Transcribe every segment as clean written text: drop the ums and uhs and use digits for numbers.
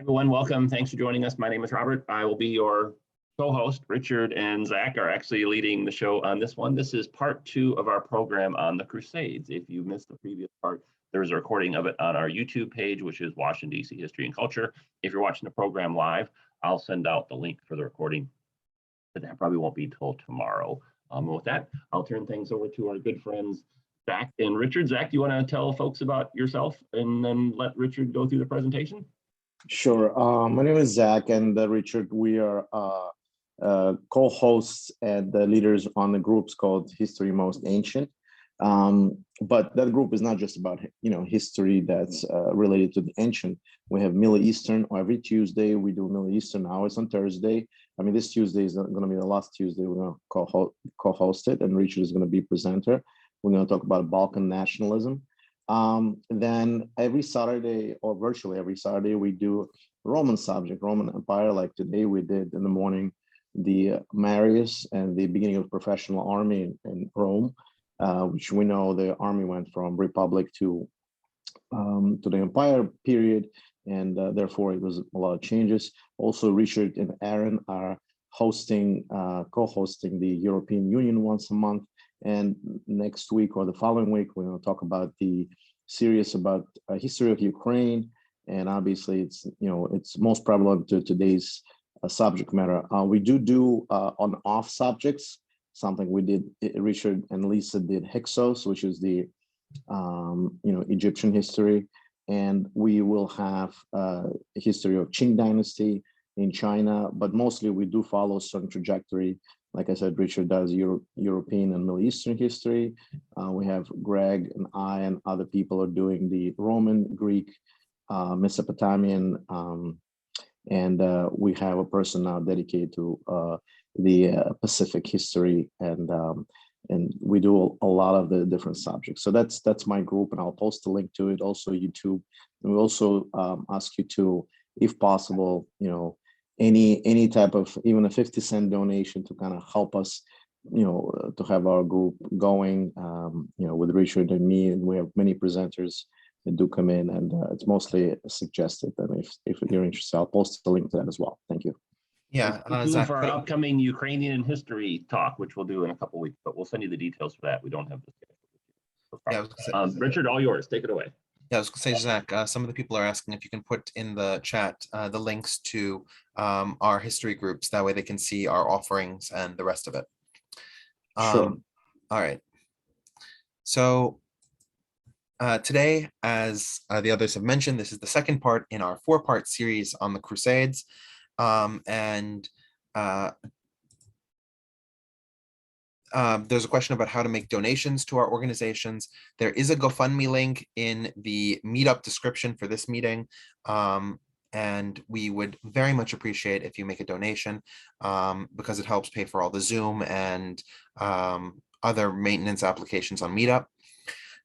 Everyone, welcome. Thanks for joining us. My name is Robert. I will be your co-host. Richard and Zach are actually leading the show on this one. This is part 2 of our program on the Crusades. If you missed the previous part, there's a recording of it on our YouTube page, which is Washington, D.C. History and Culture. If you're watching the program live, I'll send out the link for the recording, but that probably won't be till tomorrow. With that, I'll turn things over to our good friends, Zach and Richard. Zach, do you want to tell folks about yourself and then let Richard go through the presentation? Sure. My name is Zach and Richard. We are co-hosts and the leaders on the groups called History Most Ancient. But that group is not just about history that's related to the ancient. We have Middle Eastern every Tuesday. We do Middle Eastern. Now it's on Thursday. I mean, this Tuesday is going to be the last Tuesday. We're going to co-host it, and Richard is going to be presenter. We're going to talk about Balkan nationalism. Then every Saturday, or virtually every Saturday, we do Roman subject, Roman Empire. Like today we did in the morning, the Marius and the beginning of professional army in Rome, which we know the army went from republic to the empire period, and therefore it was a lot of changes. Also, Richard and Aaron are co-hosting the European Union once a month. And next week or the following week, we're going to talk about the series about history of Ukraine. And obviously, it's most prevalent to today's subject matter. We do on-off subjects, something we did. Richard and Lisa did Hyksos, which is the Egyptian history, and we will have a history of Qing Dynasty in China. But mostly, we do follow a certain trajectory. Like I said, Richard does European and Middle Eastern history. We have Greg and I and other people are doing the Roman, Greek, Mesopotamian, and we have a person now dedicated to the Pacific history, and we do a lot of the different subjects. So that's my group, and I'll post a link to it. Also YouTube. And we also ask you to, if possible, any type of even a 50-cent donation to kind of help us, to have our group going, with Richard and me. And we have many presenters that do come in, and it's mostly suggested. And if you're interested, I'll post a link to that as well. Thank you. Yeah, Zach, for our upcoming Ukrainian history talk, which we'll do in a couple of weeks, but we'll send you the details for that. We don't have the schedule. Yeah, Richard, all yours. Take it away. Yeah, I was going to say, Zach, some of the people are asking if you can put in the chat the links to our history groups. That way they can see our offerings and the rest of it. Sure. All right. So today, as the others have mentioned, this is the second part in our 4-part series on the Crusades. There's a question about how to make donations to our organizations. There is a GoFundMe link in the meetup description for this meeting. And we would very much appreciate if you make a donation because it helps pay for all the Zoom and other maintenance applications on Meetup.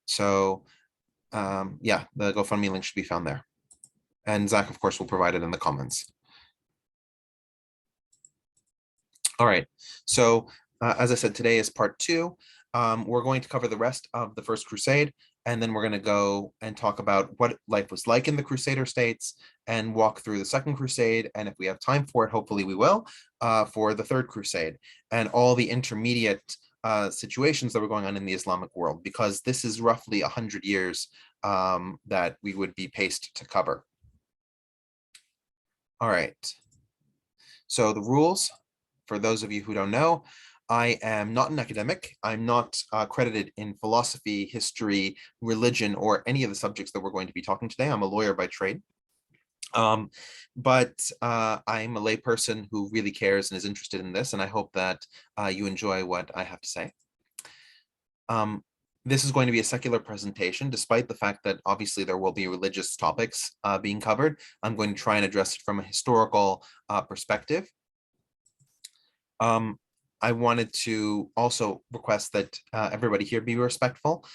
So yeah, the GoFundMe link should be found there. And Zach, of course, will provide it in the comments. All right, so as I said, today is part 2. We're going to cover the rest of the First Crusade, and then we're going to go and talk about what life was like in the Crusader States and walk through the Second Crusade, and if we have time for it, hopefully we will, for the Third Crusade, and all the intermediate situations that were going on in the Islamic world, because this is roughly 100 years that we would be paced to cover. All right, so the rules, for those of you who don't know, I am not an academic. I'm not credited in philosophy, history, religion, or any of the subjects that we're going to be talking today. I'm a lawyer by trade. But I'm a layperson who really cares and is interested in this, and I hope that you enjoy what I have to say. This is going to be a secular presentation, despite the fact that obviously there will be religious topics being covered. I'm going to try and address it from a historical perspective. I wanted to also request that everybody here be respectful,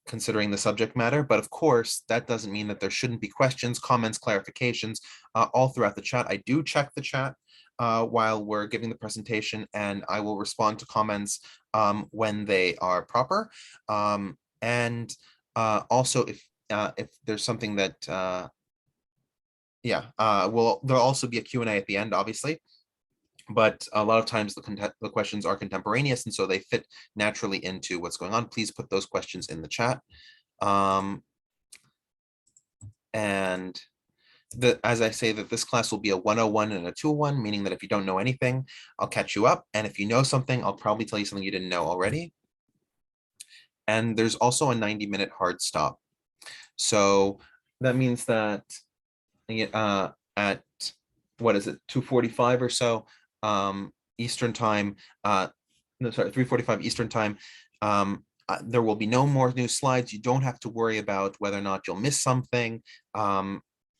considering the subject matter. But of course, that doesn't mean that there shouldn't be questions, comments, clarifications all throughout the chat. I do check the chat while we're giving the presentation, and I will respond to comments when they are proper. Also, if there's something that Yeah, well, there'll also be a Q&A at the end, obviously, but a lot of times the questions are contemporaneous, and so they fit naturally into what's going on. Please put those questions in the chat. And as I say, that this class will be a 101 and a 201, meaning that if you don't know anything, I'll catch you up. And if you know something, I'll probably tell you something you didn't know already. And there's also a 90-minute hard stop. So that means that at, what is it, 2:45 or so Eastern time, no, sorry, 3:45 Eastern time, there will be no more new slides. You don't have to worry about whether or not you'll miss something.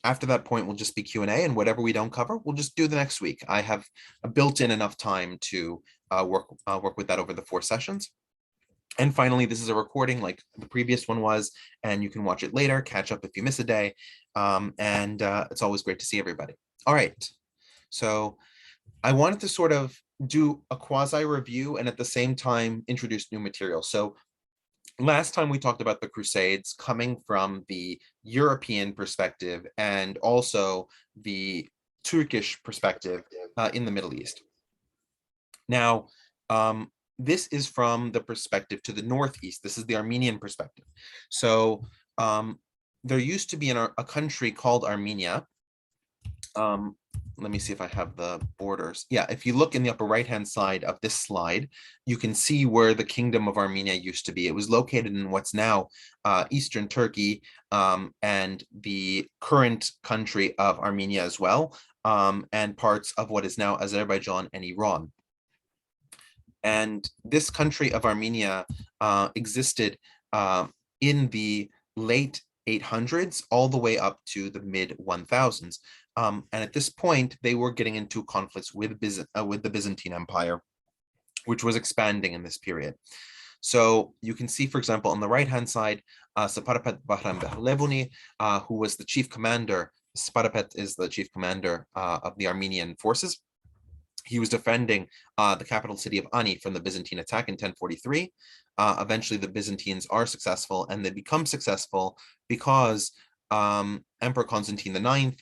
After that point, we'll just be Q&A, and whatever we don't cover, we'll just do the next week. I have built in enough time to work with that over the 4 sessions. And finally, this is a recording like the previous one was, and you can watch it later, catch up if you miss a day. And it's always great to see everybody. All right. So I wanted to sort of do a quasi review and at the same time introduce new material. So last time we talked about the Crusades coming from the European perspective and also the Turkish perspective in the Middle East. Now, this is from the perspective to the northeast. This is the Armenian perspective. So there used to be a country called Armenia. Let me see if I have the borders. Yeah, if you look in the upper right-hand side of this slide, you can see where the Kingdom of Armenia used to be. It was located in what's now Eastern Turkey and the current country of Armenia as well, and parts of what is now Azerbaijan and Iran. And this country of Armenia existed in the late 800s all the way up to the mid 1000s. And at this point, they were getting into conflicts with the Byzantine Empire, which was expanding in this period. So you can see, for example, on the right-hand side, Saparapet Bahram Behlevuni, who was the chief commander. Saparapet is the chief commander of the Armenian forces. He was defending the capital city of Ani from the Byzantine attack in 1043. Eventually, the Byzantines are successful, and they become successful because Emperor Constantine IX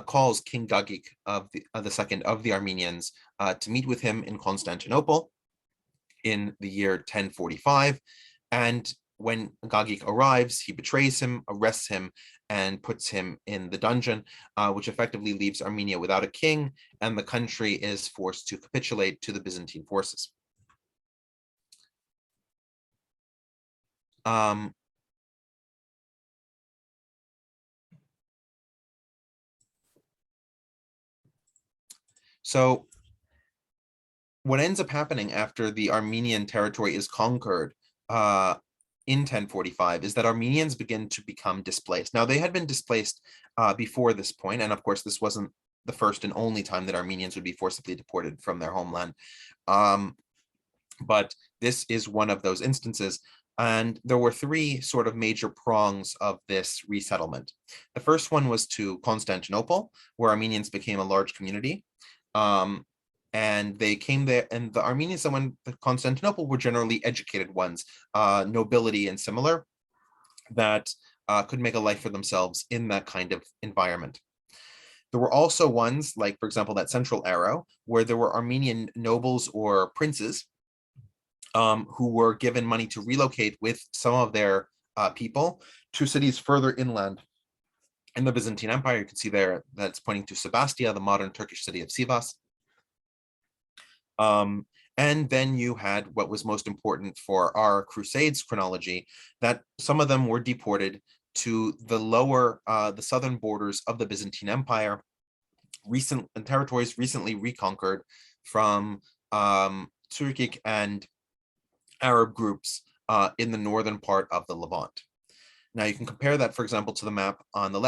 calls King Gagik of the second of the Armenians to meet with him in Constantinople in the year 1045. And when Gagik arrives, he betrays him, arrests him, and puts him in the dungeon, which effectively leaves Armenia without a king, and the country is forced to capitulate to the Byzantine forces. So what ends up happening after the Armenian territory is conquered in 1045 is that Armenians begin to become displaced. Now, they had been displaced before this point, and of course, this wasn't the first and only time that Armenians would be forcibly deported from their homeland. But this is one of those instances. And there were 3 sort of major prongs of this resettlement. The first one was to Constantinople, where Armenians became a large community. And they came there, and the Armenians that went to Constantinople were generally educated ones, nobility and similar, that could make a life for themselves in that kind of environment. There were also ones like, for example, that central arrow, where there were Armenian nobles or princes who were given money to relocate with some of their people to cities further inland in the Byzantine Empire. You can see there that's pointing to Sebastia, the modern Turkish city of Sivas. And then you had what was most important for our Crusades chronology, that some of them were deported to the southern borders of the Byzantine Empire, territories recently reconquered from Turkic and Arab groups in the northern part of the Levant. Now you can compare that, for example, to the map on the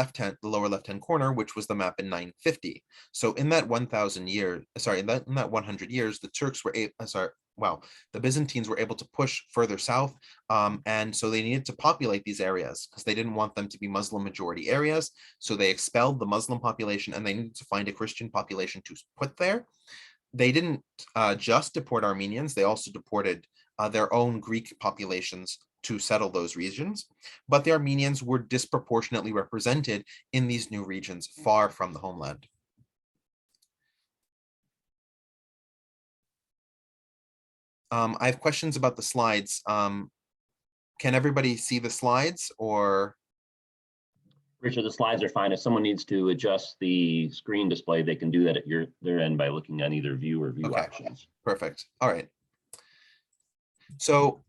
lower left-hand corner, which was the map in 950. So in that 1,000 years, in that 100 years, the Byzantines were able to push further south, and so they needed to populate these areas because they didn't want them to be Muslim majority areas. So they expelled the Muslim population, and they needed to find a Christian population to put there. They didn't just deport Armenians; they also deported their own Greek populations to settle those regions, but the Armenians were disproportionately represented in these new regions far from the homeland. I have questions about the slides. Can everybody see the slides, or? Richard, the slides are fine. If someone needs to adjust the screen display, they can do that at their end by looking on either view or view options. Perfect. All right. So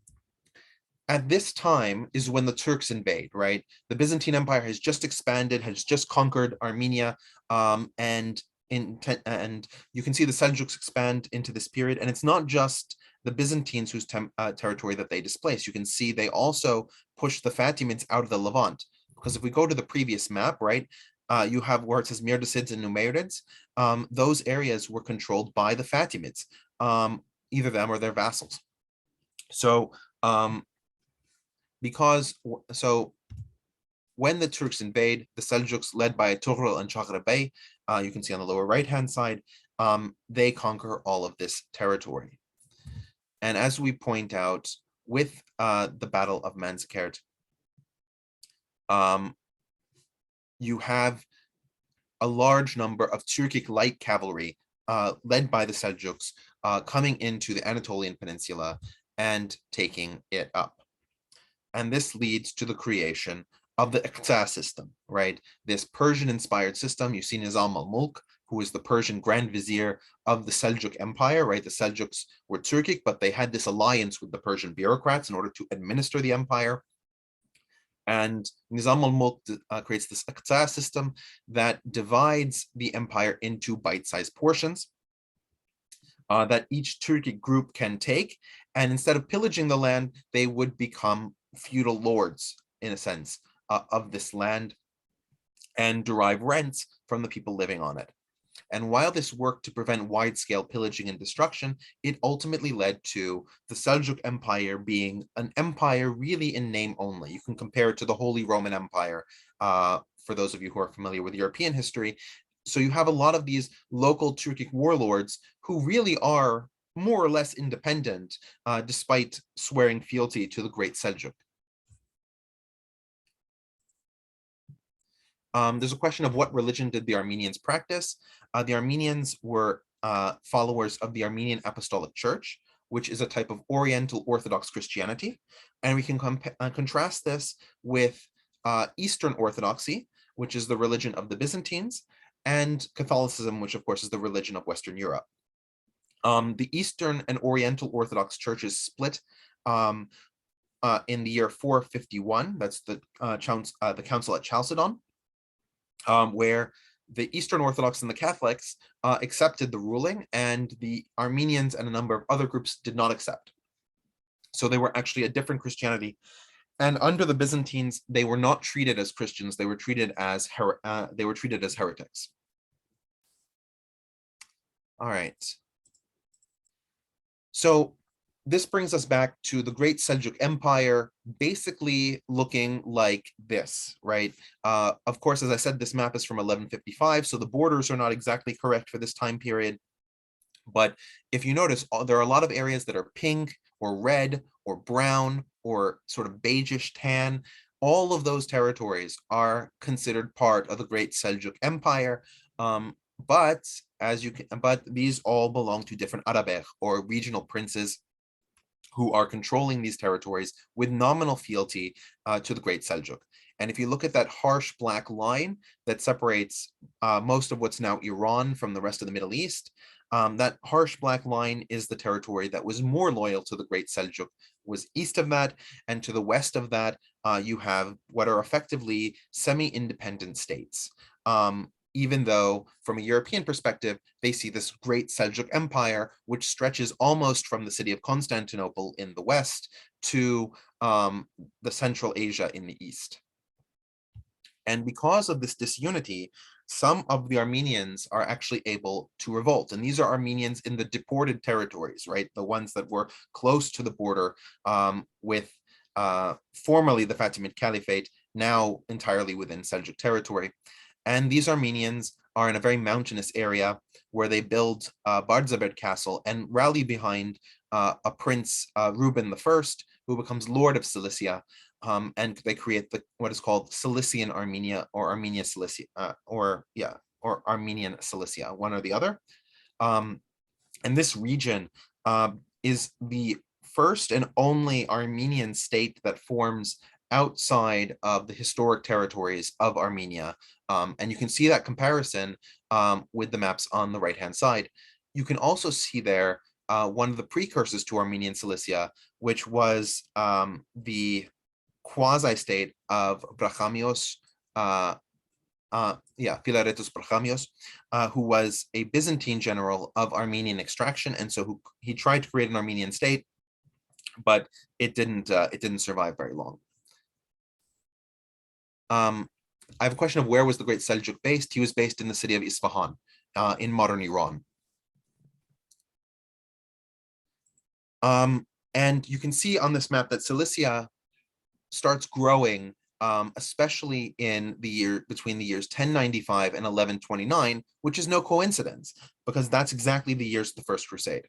at this time is when the Turks invade, right? The Byzantine Empire has just expanded, has just conquered Armenia, and you can see the Seljuks expand into this period. And it's not just the Byzantines whose territory that they displace. You can see they also push the Fatimids out of the Levant. Because if we go to the previous map, right, you have where it says Mirdasids and Numerids. Those areas were controlled by the Fatimids, either them or their vassals. So, when the Turks invade, the Seljuks, led by Tughral and Çağrı Bey, you can see on the lower right-hand side, they conquer all of this territory. And as we point out with the Battle of Manzikert, you have a large number of Turkic light cavalry led by the Seljuks coming into the Anatolian Peninsula and taking it up. And this leads to the creation of the Iqta system, right? This Persian-inspired system. You see Nizam al-Mulk, who is the Persian Grand Vizier of the Seljuk Empire, right? The Seljuks were Turkic, but they had this alliance with the Persian bureaucrats in order to administer the empire. And Nizam al-Mulk creates this Iqta system that divides the empire into bite-sized portions that each Turkic group can take. And instead of pillaging the land, they would become feudal lords, in a sense, of this land and derive rents from the people living on it. And while this worked to prevent wide-scale pillaging and destruction, it ultimately led to the Seljuk Empire being an empire really in name only. You can compare it to the Holy Roman Empire, for those of you who are familiar with European history. So you have a lot of these local Turkic warlords who really are more or less independent, despite swearing fealty to the Great Seljuk. There's a question of what religion did the Armenians practice? The Armenians were followers of the Armenian Apostolic Church, which is a type of Oriental Orthodox Christianity. And we can contrast this with Eastern Orthodoxy, which is the religion of the Byzantines, and Catholicism, which of course is the religion of Western Europe. The Eastern and Oriental Orthodox churches split in the year 451. That's the Council at Chalcedon, where the Eastern Orthodox and the Catholics accepted the ruling, and the Armenians and a number of other groups did not accept. So they were actually a different Christianity. And under the Byzantines, they were not treated as Christians; they were treated as heretics. All right. So this brings us back to the Great Seljuk Empire, basically looking like this, right? Of course, as I said, this map is from 1155, so the borders are not exactly correct for this time period. But if you notice, there are a lot of areas that are pink or red or brown or sort of beigeish tan. All of those territories are considered part of the Great Seljuk Empire. But these all belong to different Arabekh, or regional princes, who are controlling these territories with nominal fealty to the Great Seljuk. And if you look at that harsh black line that separates most of what's now Iran from the rest of the Middle East, that harsh black line is the territory that was more loyal to the Great Seljuk, was east of that, and to the west of that, you have what are effectively semi-independent states. Even though from a European perspective, they see this Great Seljuk Empire, which stretches almost from the city of Constantinople in the west to the Central Asia in the east. And because of this disunity, some of the Armenians are actually able to revolt. And these are Armenians in the deported territories, right? The ones that were close to the border with formerly the Fatimid Caliphate, now entirely within Seljuk territory. And these Armenians are in a very mountainous area where they build Bardzabed Castle and rally behind a prince, Ruben I, who becomes Lord of Cilicia, and they create what is called Cilician Armenia, or Armenia Cilicia, or Armenian Cilicia, one or the other. And this region is the first and only Armenian state that forms outside of the historic territories of Armenia. And you can see that comparison with the maps on the right-hand side. You can also see there one of the precursors to Armenian Cilicia, which was the quasi-state of Brachamios, Philaretus Brachamios, who was a Byzantine general of Armenian extraction, and so he tried to create an Armenian state, but it didn't survive very long. I have a question of where was the great Seljuk based? He was based in the city of Isfahan, in modern Iran. And you can see on this map that Cilicia starts growing, especially in the year between the years 1095 and 1129, which is no coincidence, because that's exactly the years of the First Crusade.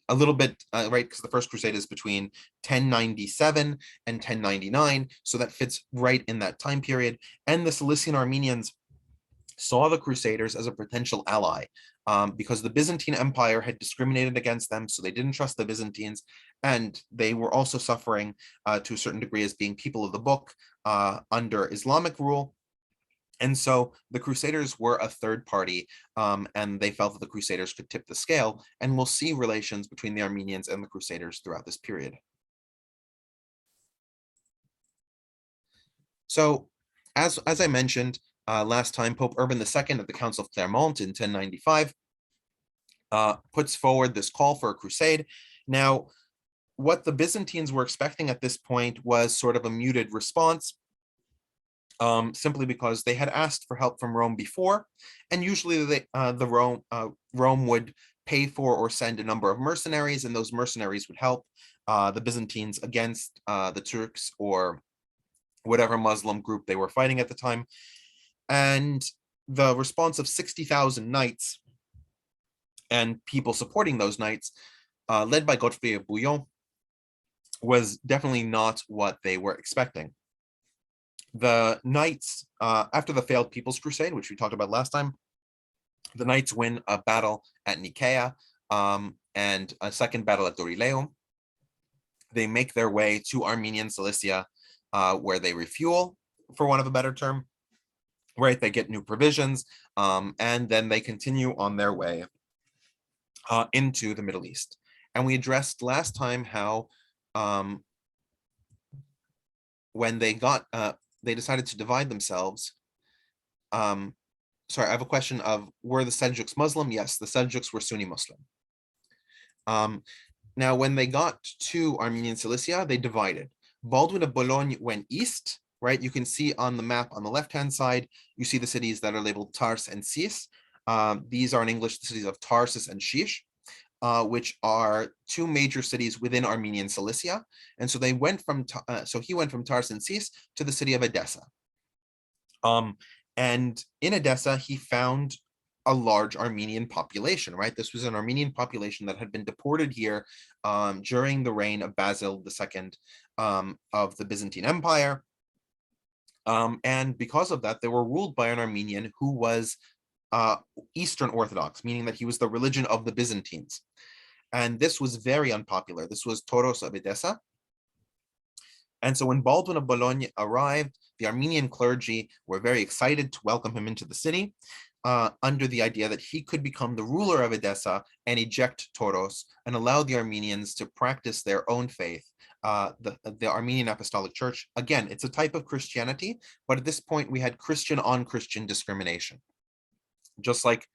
A little bit, right, because the First Crusade is between 1097 and 1099, so that fits right in that time period. And the Cilician Armenians saw the Crusaders as a potential ally, because the Byzantine Empire had discriminated against them, so they didn't trust the Byzantines, and they were also suffering to a certain degree as being people of the book under Islamic rule. And so the Crusaders were a third party, and they felt that the Crusaders could tip the scale, and we'll see relations between the Armenians and the Crusaders throughout this period. So as I mentioned last time, Pope Urban II at the Council of Clermont in 1095 puts forward this call for a crusade. Now, what the Byzantines were expecting at this point was sort of a muted response, simply because they had asked for help from Rome before, and usually Rome would pay for or send a number of mercenaries, and those mercenaries would help the Byzantines against the Turks or whatever Muslim group they were fighting at the time. And the response of 60,000 knights and people supporting those knights, led by Godfrey of Bouillon, was definitely not what they were expecting. The knights, after the failed People's Crusade, which we talked about last time, the knights win a battle at Nicaea and a second battle at Dorylaeum. They make their way to Armenian Cilicia, where they refuel, for want of a better term, right? They get new provisions, and then they continue on their way into the Middle East. And we addressed last time how when they decided to divide themselves. Sorry, I have a question of, were the Seljuks Muslim? Yes, the Seljuks were Sunni Muslim. Now, when they got to Armenian Cilicia, they divided. Baldwin of Boulogne went east, right? You can see on the map on the left-hand side, you see the cities that are labeled Tars and Sis. These are in English the cities of Tarsus and Shish, which are two major cities within Armenian Cilicia. And so they went from, he went from Tars and Sis to the city of Edessa. And in Edessa, he found a large Armenian population, right? This was an Armenian population that had been deported here during the reign of Basil II of the Byzantine Empire. And because of that, they were ruled by an Armenian who was Eastern Orthodox, meaning that he was the religion of the Byzantines. And this was very unpopular. This was Toros of Edessa. And so when Baldwin of Boulogne arrived, the Armenian clergy were very excited to welcome him into the city, under the idea that he could become the ruler of Edessa and eject Toros and allow the Armenians to practice their own faith, the Armenian Apostolic Church. Again, it's a type of Christianity, but at this point we had Christian on Christian discrimination. Just like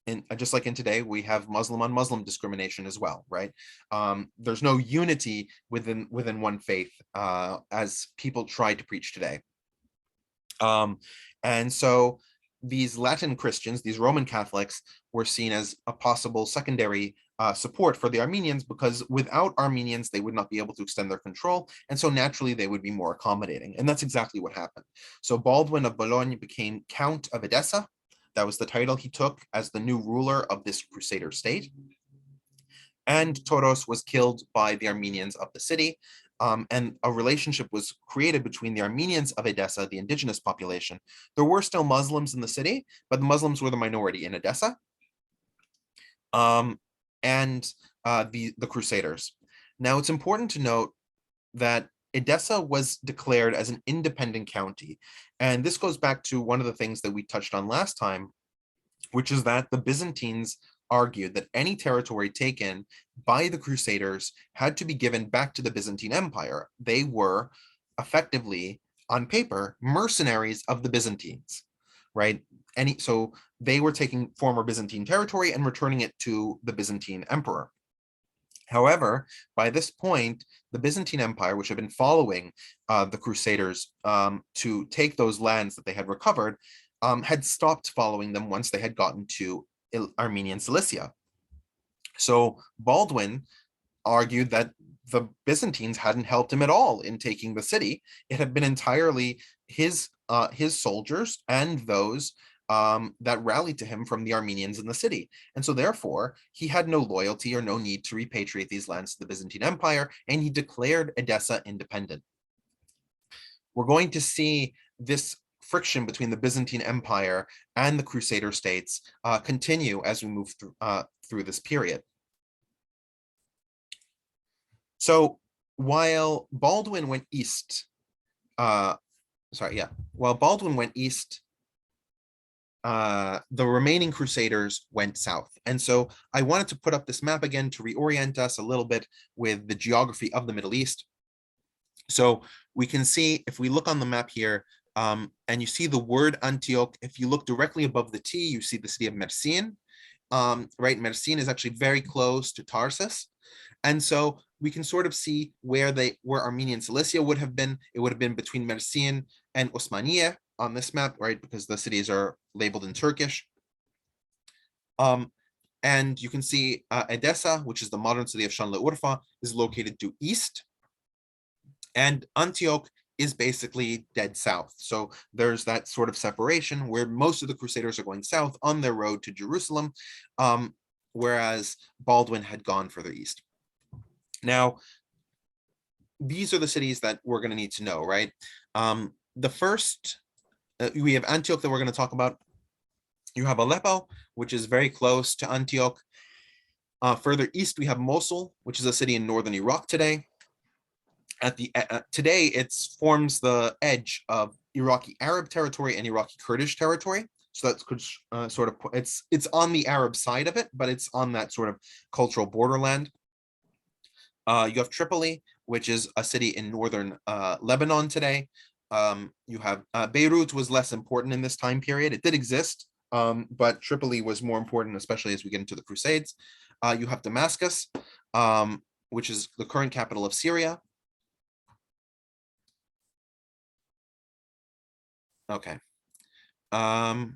in today, we have Muslim on Muslim discrimination as well, right? There's no unity within one faith, as people try to preach today. And so these Latin Christians, these Roman Catholics, were seen as a possible secondary support for the Armenians, because without Armenians, they would not be able to extend their control. And so naturally, they would be more accommodating. And that's exactly what happened. So Baldwin of Boulogne became Count of Edessa. That was the title he took as the new ruler of this Crusader state. And Toros was killed by the Armenians of the city. and a relationship was created between the Armenians of Edessa, the indigenous population. There were still Muslims in the city, but the Muslims were the minority in Edessa, and the Crusaders. Now, it's important to note that Edessa was declared as an independent county. And this goes back to one of the things that we touched on last time, which is that the Byzantines argued that any territory taken by the Crusaders had to be given back to the Byzantine Empire. They were effectively, on paper, mercenaries of the Byzantines, right? So they were taking former Byzantine territory and returning it to the Byzantine emperor. However, by this point, the Byzantine Empire, which had been following the Crusaders to take those lands that they had recovered, had stopped following them once they had gotten to Armenian Cilicia. So Baldwin argued that the Byzantines hadn't helped him at all in taking the city. It had been entirely his soldiers and those that rallied to him from the Armenians in the city. And so therefore, he had no loyalty or no need to repatriate these lands to the Byzantine Empire, and he declared Edessa independent. We're going to see this friction between the Byzantine Empire and the Crusader states continue as we move through this period. So while Baldwin went east, while Baldwin went east, the remaining Crusaders went south. And so I wanted to put up this map again to reorient us a little bit with the geography of the Middle East. So we can see, if we look on the map here, and you see the word Antioch, if you look directly above the T, you see the city of Mersin, right? Mersin is actually very close to Tarsus. And so we can sort of see where Armenian Cilicia would have been. It would have been between Mersin and Osmaniye on this map, right? Because the cities are labeled in Turkish. And you can see Edessa, which is the modern city of Şanlıurfa, is located due east. And Antioch is basically dead south. So there's that sort of separation where most of the Crusaders are going south on their road to Jerusalem, whereas Baldwin had gone further east. Now, these are the cities that we're going to need to know, right? The first, we have Antioch that we're going to talk about. You have Aleppo, which is very close to Antioch. Further east, we have Mosul, which is a city in northern Iraq today. Today, it forms the edge of Iraqi Arab territory and Iraqi Kurdish territory. So that's sort of, it's on the Arab side of it, but it's on that sort of cultural borderland. You have Tripoli, which is a city in northern Lebanon today. You have Beirut was less important in this time period. It did exist, but Tripoli was more important, especially as we get into the Crusades. You have Damascus, which is the current capital of Syria. Okay. All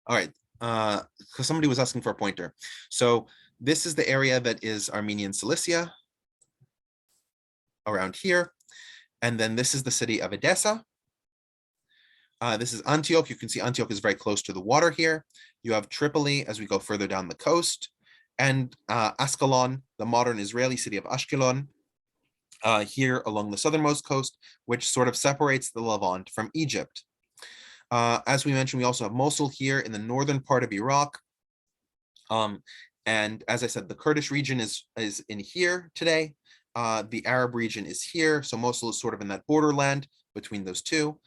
right. Because somebody was asking for a pointer. So this is the area that is Armenian Cilicia around here. And then this is the city of Edessa. This is Antioch. You can see Antioch is very close to the water here. You have Tripoli as we go further down the coast. And Ascalon, the modern Israeli city of Ashkelon, here along the southernmost coast, which sort of separates the Levant from Egypt. As we mentioned, we also have Mosul here in the northern part of Iraq. And as I said, the Kurdish region is in here today. The Arab region is here. So Mosul is sort of in that borderland between those two.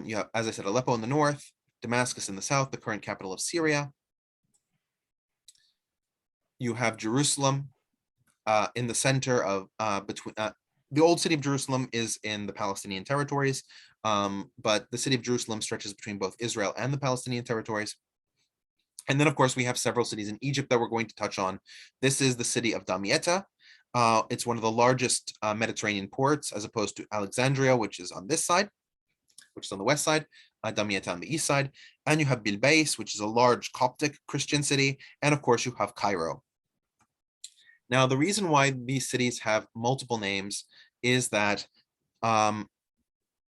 You have, as I said, Aleppo in the north, Damascus in the south, the current capital of Syria. You have Jerusalem in the center of between the old city of Jerusalem is in the Palestinian territories, but the city of Jerusalem stretches between both Israel and the Palestinian territories. And then, of course, we have several cities in Egypt that we're going to touch on. This is the city of Damietta. It's one of the largest Mediterranean ports, as opposed to Alexandria, which is on this side, which is on the west side, Damietta on the east side. And you have Bilbais, which is a large Coptic Christian city. And of course, you have Cairo. Now, the reason why these cities have multiple names is that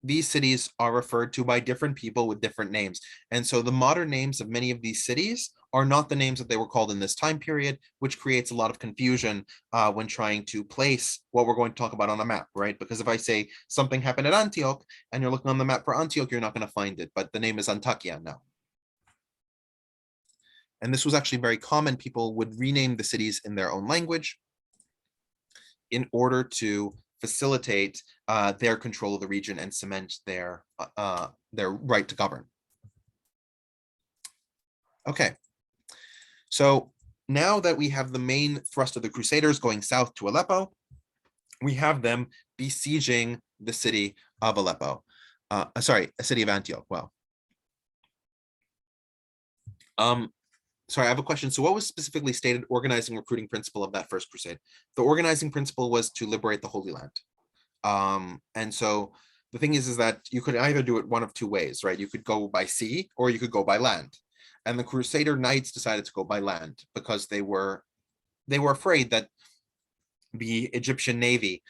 these cities are referred to by different people with different names. And so the modern names of many of these cities are not the names that they were called in this time period, which creates a lot of confusion when trying to place what we're going to talk about on a map, right? Because if I say something happened at Antioch and you're looking on the map for Antioch, you're not going to find it, but the name is Antakya now. And this was actually very common. People would rename the cities in their own language in order to facilitate their control of the region and cement their right to govern. Okay, so now that we have the main thrust of the Crusaders going south to Aleppo, we have them besieging the city of Aleppo. Sorry, a city of Antioch. Well, sorry, I have a question. So what was specifically stated organizing recruiting principle of that first crusade? The organizing principle was to liberate the Holy Land. And so the thing is that you could either do it one of two ways, right? You could go by sea or you could go by land. And the Crusader Knights decided to go by land because they were afraid that the Egyptian navy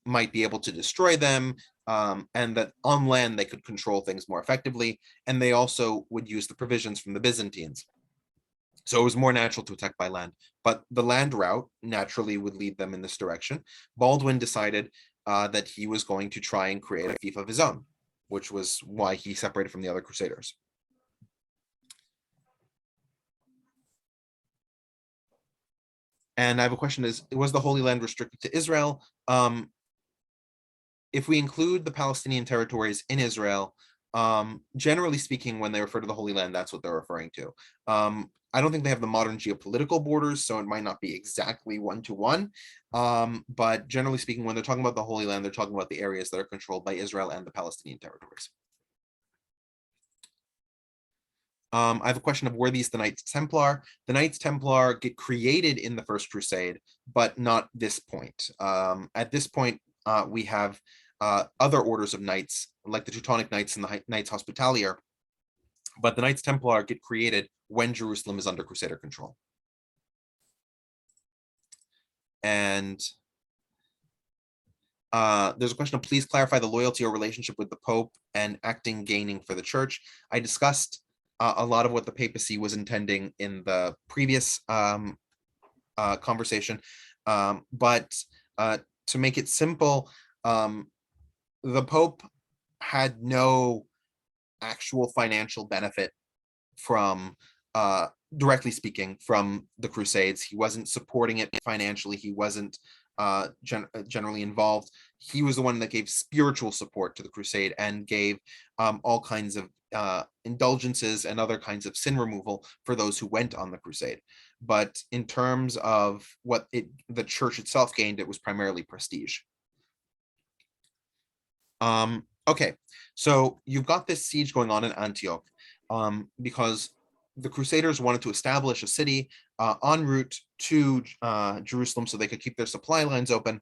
might be able to destroy them, and that on land they could control things more effectively. And they also would use the provisions from the Byzantines. So it was more natural to attack by land, but the land route naturally would lead them in this direction. Baldwin decided that he was going to try and create a fief of his own, which was why he separated from the other Crusaders. And I have a question: was the Holy Land restricted to Israel? If we include the Palestinian territories in Israel, generally speaking, when they refer to the Holy Land, that's what they're referring to. I don't think they have the modern geopolitical borders, so it might not be exactly one-to-one. But generally speaking, when they're talking about the Holy Land, they're talking about the areas that are controlled by Israel and the Palestinian territories. I have a question of were these the Knights Templar? The Knights Templar get created in the First Crusade, but not this point. At this point, we have other orders of knights, like the Teutonic Knights and the Knights Hospitalier, but the Knights Templar get created when Jerusalem is under Crusader control. And there's a question of please clarify the loyalty or relationship with the Pope and acting gaining for the church. I discussed a lot of what the papacy was intending in the previous conversation, but to make it simple, the Pope had no actual financial benefit from, directly speaking, from the Crusades. He wasn't supporting it financially. He wasn't generally involved. He was the one that gave spiritual support to the Crusade and gave all kinds of indulgences and other kinds of sin removal for those who went on the Crusade. But in terms of what the church itself gained, it was primarily prestige. Okay, so you've got this siege going on in Antioch because the Crusaders wanted to establish a city en route to Jerusalem so they could keep their supply lines open.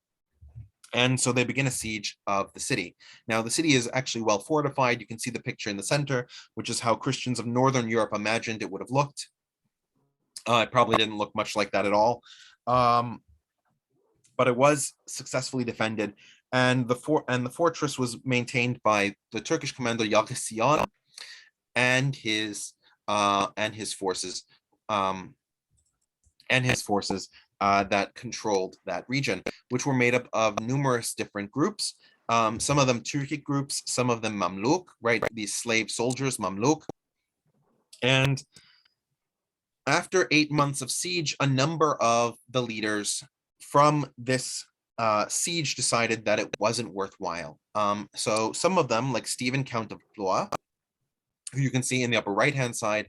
And so they begin a siege of the city. Now, the city is actually well fortified. You can see the picture in the center, which is how Christians of Northern Europe imagined it would have looked. It probably didn't look much like that at all. But it was successfully defended. And the fortress was maintained by the Turkish commander Yaghisyan and his forces that controlled that region, which were made up of numerous different groups. Some of them Turkic groups, some of them Mamluk, right? These slave soldiers, Mamluk. And after 8 months of siege, a number of the leaders from this siege decided that it wasn't worthwhile. So some of them, like Stephen, Count of Blois, who you can see in the upper right-hand side,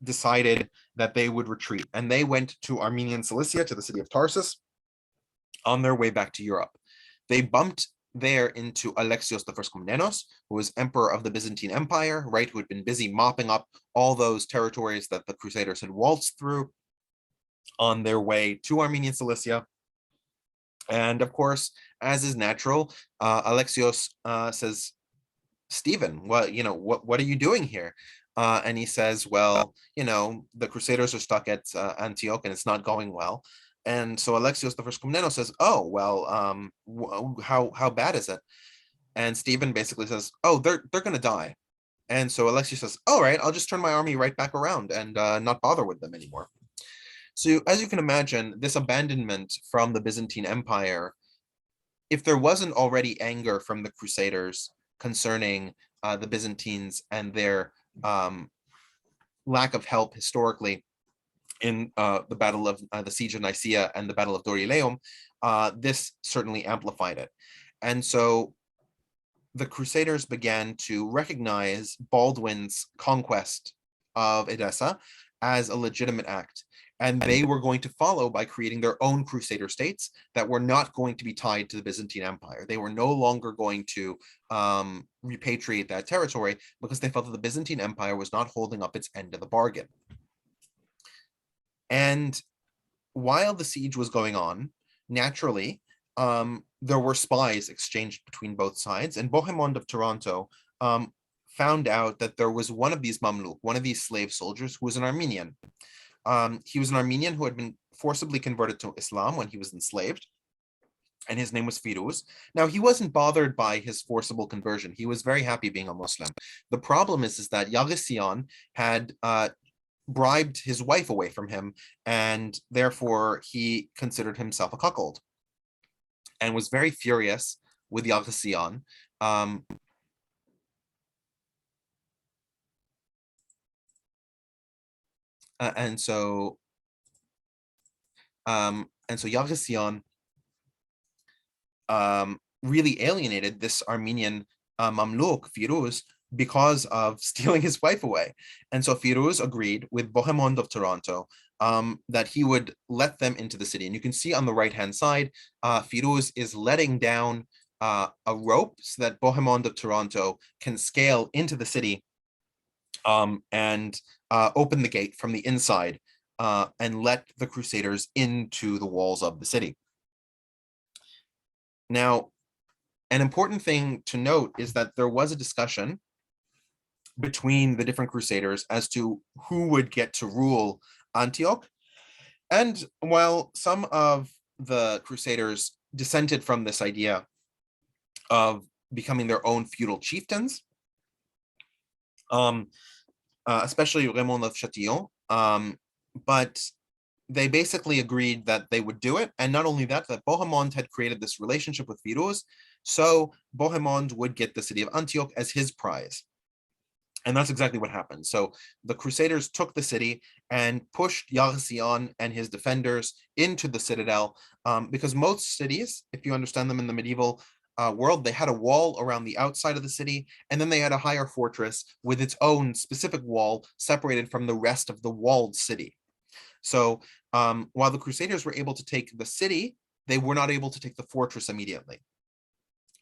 decided that they would retreat. And they went to Armenian Cilicia, to the city of Tarsus, on their way back to Europe. They bumped there into Alexios I Komnenos, who was emperor of the Byzantine Empire, right, who had been busy mopping up all those territories that the Crusaders had waltzed through on their way to Armenian Cilicia. And of course, as is natural, Alexios says, Stephen, what are you doing here? And he says, well, the Crusaders are stuck at Antioch and it's not going well. And so Alexios I Komnenos says, oh, well, how bad is it? And Stephen basically says, oh, they're going to die. And so Alexius says, all right, I'll just turn my army right back around and not bother with them anymore. So as you can imagine, this abandonment from the Byzantine Empire, if there wasn't already anger from the Crusaders concerning the Byzantines and their lack of help historically in the Battle of the Siege of Nicaea and the Battle of Dorylaeum, this certainly amplified it. And so the Crusaders began to recognize Baldwin's conquest of Edessa as a legitimate act. And they were going to follow by creating their own Crusader states that were not going to be tied to the Byzantine Empire. They were no longer going to repatriate that territory because they felt that the Byzantine Empire was not holding up its end of the bargain. And while the siege was going on, naturally, there were spies exchanged between both sides. And Bohemond of Taranto found out that there was one of these Mamluk, one of these slave soldiers, who was an Armenian. He was an Armenian who had been forcibly converted to Islam when he was enslaved, and his name was Firuz. Now, he wasn't bothered by his forcible conversion. He was very happy being a Muslim. The problem is that Yaghissian had bribed his wife away from him, and therefore he considered himself a cuckold and was very furious with Yaghissian. And so Yaghissian really alienated this Armenian Mamluk, Firuz, because of stealing his wife away. And so Firuz agreed with Bohemond of Taranto that he would let them into the city. And you can see on the right-hand side, Firuz is letting down a rope so that Bohemond of Taranto can scale into the city and open the gate from the inside and let the Crusaders into the walls of the city. Now, an important thing to note is that there was a discussion between the different Crusaders as to who would get to rule Antioch. And while some of the Crusaders dissented from this idea of becoming their own feudal chieftains, especially Raymond of Châtillon, but they basically agreed that they would do it. And not only that, that Bohemond had created this relationship with Firuz, so Bohemond would get the city of Antioch as his prize. And that's exactly what happened. So the Crusaders took the city and pushed Yaghissian and his defenders into the citadel, because most cities, if you understand them in the medieval world, they had a wall around the outside of the city, and then they had a higher fortress with its own specific wall separated from the rest of the walled city. So while the Crusaders were able to take the city, they were not able to take the fortress immediately.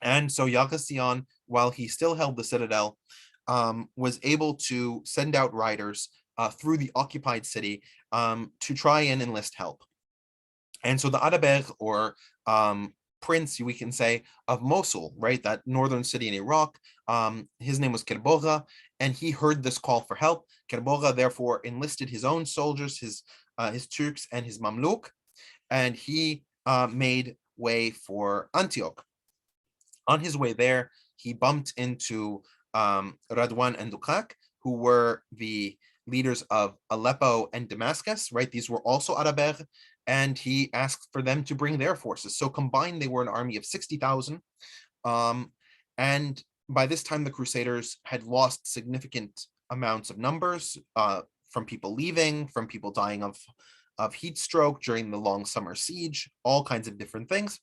And so Yaghissian, while he still held the citadel, was able to send out riders through the occupied city to try and enlist help. And so the Araber, or prince, we can say, of Mosul, right, that northern city in Iraq, his name was Kerbogha, and he heard this call for help. Kerbogha therefore enlisted his own soldiers, his Turks and his Mamluk, and he made way for Antioch. On his way there, he bumped into Radwan and Dukak, who were the leaders of Aleppo and Damascus, right? These were also Araber, and he asked for them to bring their forces. So combined, they were an army of 60,000. And by this time, the Crusaders had lost significant amounts of numbers from people leaving, from people dying of heat stroke during the long summer siege, all kinds of different things.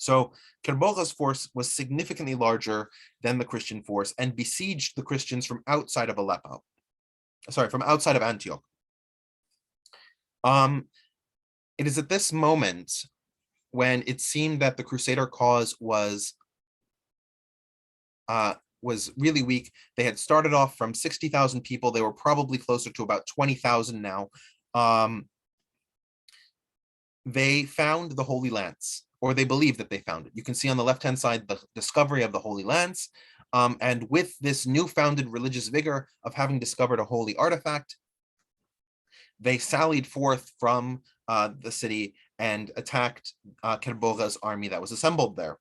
So Kerbogha's force was significantly larger than the Christian force and besieged the Christians from outside of Aleppo. Sorry, from outside of Antioch. It is at this moment when it seemed that the Crusader cause was really weak. They had started off from 60,000 people. They were probably closer to about 20,000 now. They found the Holy Lance, or they believe that they found it. You can see on the left-hand side the discovery of the Holy Lance. And with this newfounded religious vigor of having discovered a holy artifact, they sallied forth from the city and attacked Kerbogha's army that was assembled there.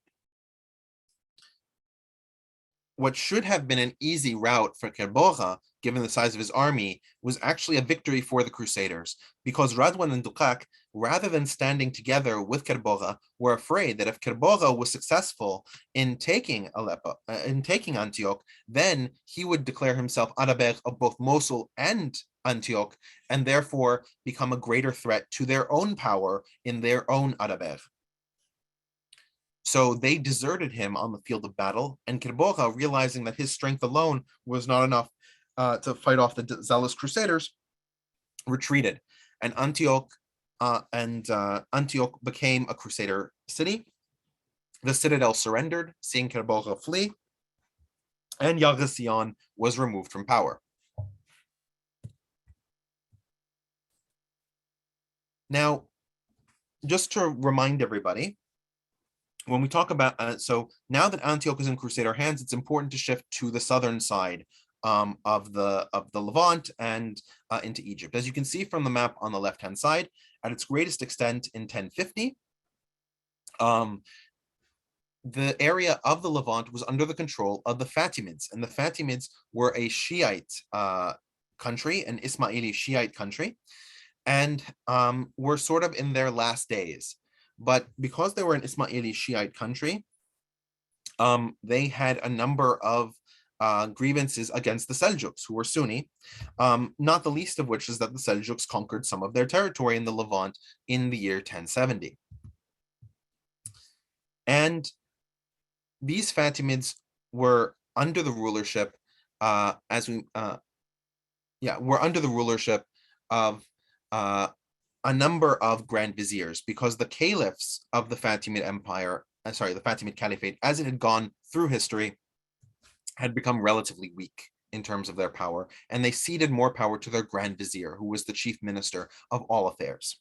what should have been an easy route for Kerbogha, given the size of his army, was actually a victory for the Crusaders, because Radwan and Dukak, rather than standing together with Kerbogha, were afraid that if Kerbogha was successful in taking Aleppo, in taking Antioch, then he would declare himself Arabeg of both Mosul and Antioch, and therefore become a greater threat to their own power in their own Arabeg. So they deserted him on the field of battle, and Kerbogha, realizing that his strength alone was not enough to fight off the zealous Crusaders, retreated. And Antioch became a Crusader city. The citadel surrendered, seeing Kerbogha flee, and Yaghasian was removed from power. Now, just to remind everybody, when we talk about, so now that Antioch is in Crusader hands, it's important to shift to the southern side of the Levant and into Egypt. As you can see from the map on the left-hand side, at its greatest extent in 1050, the area of the Levant was under the control of the Fatimids, and the Fatimids were a Shiite country, an Ismaili Shiite country, and were sort of in their last days. But because they were an Ismaili Shiite country, they had a number of grievances against the Seljuks, who were Sunni, not the least of which is that the Seljuks conquered some of their territory in the Levant in the year 1070. And these Fatimids were under the rulership, were under the rulership of a number of grand viziers, because the caliphs of the Fatimid Empire, the Fatimid Caliphate, as it had gone through history, had become relatively weak in terms of their power, and they ceded more power to their grand vizier, who was the chief minister of all affairs.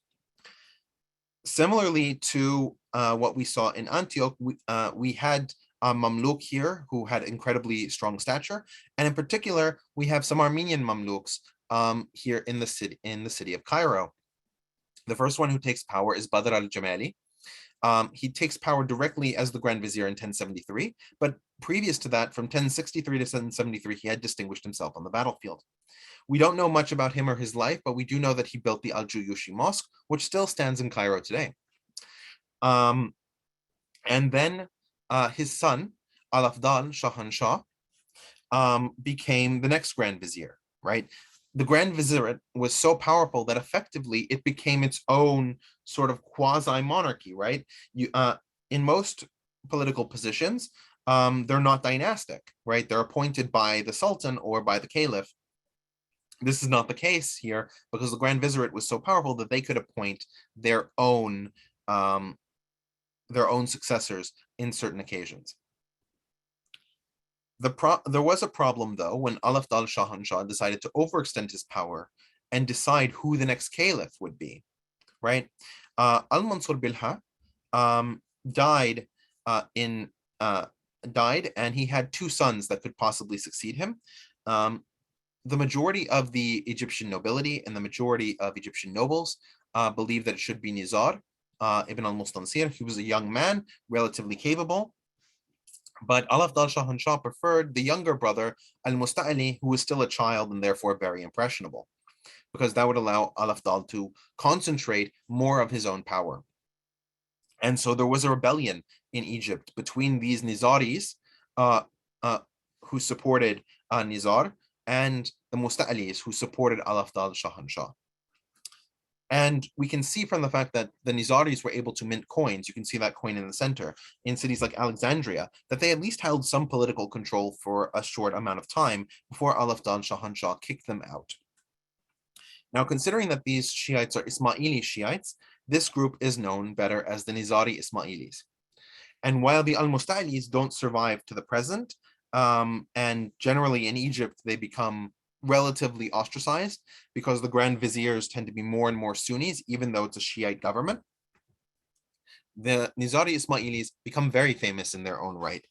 Similarly to what we saw in Antioch, we had Mamluk here who had incredibly strong stature, and in particular, we have some Armenian Mamluks here in the city of Cairo. The first one who takes power is Badr al-Jamali. He takes power directly as the Grand Vizier in 1073, but previous to that, from 1063 to 1073, he had distinguished himself on the battlefield. We don't know much about him or his life, but we do know that he built the Al-Juyushi Mosque, which still stands in Cairo today. And then his son, Al-Afdal Shahanshah, became the next Grand Vizier, right? The Grand Vizierate was so powerful that effectively it became its own sort of quasi-monarchy, right? In most political positions, they're not dynastic, right? They're appointed by the Sultan or by the Caliph. This is not the case here, because the Grand Vizierate was so powerful that they could appoint their own successors in certain occasions. There was a problem, though, when Al-Afdal Shahanshah decided to overextend his power and decide who the next caliph would be, right? Al-Mansur Bilha died, and he had two sons that could possibly succeed him. The majority of the Egyptian nobility and the majority of Egyptian nobles believed that it should be Nizar ibn al-Mustansir. He was a young man, relatively capable, but Al-Afdal Shahanshah preferred the younger brother, Al-Musta'ali, who was still a child and therefore very impressionable, because that would allow Al-Afdal to concentrate more of his own power. And so there was a rebellion in Egypt between these Nizaris who supported Nizar and the Musta'alis who supported Al-Afdal Shahanshah. And we can see from the fact that the Nizaris were able to mint coins, you can see that coin in the center, in cities like Alexandria, that they at least held some political control for a short amount of time before Al-Afdal Shahanshah kicked them out. Now, considering that these Shiites are Ismaili Shiites, this group is known better as the Nizari Ismailis. And while the Al-Musta'alis don't survive to the present, and generally in Egypt, they become relatively ostracized because the Grand Viziers tend to be more and more Sunnis, even though it's a Shiite government, the Nizari Ismailis become very famous in their own right.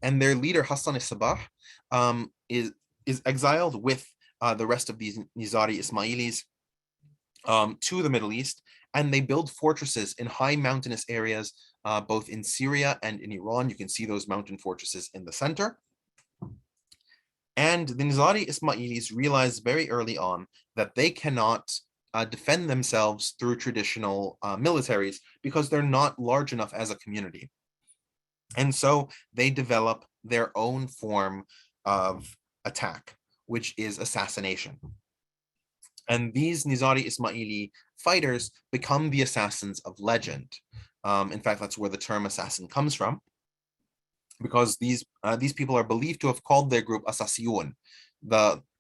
And their leader, Hassan al-Sabah, is exiled with the rest of these Nizari Ismailis to the Middle East, and they build fortresses in high mountainous areas, both in Syria and in Iran. You can see those mountain fortresses in the center. And the Nizari Ismailis realized very early on that they cannot defend themselves through traditional militaries because they're not large enough as a community. And so they develop their own form of attack, which is assassination. And these Nizari Ismaili fighters become the assassins of legend. In fact, that's where the term assassin comes from, because these people are believed to have called their group Asasiyun.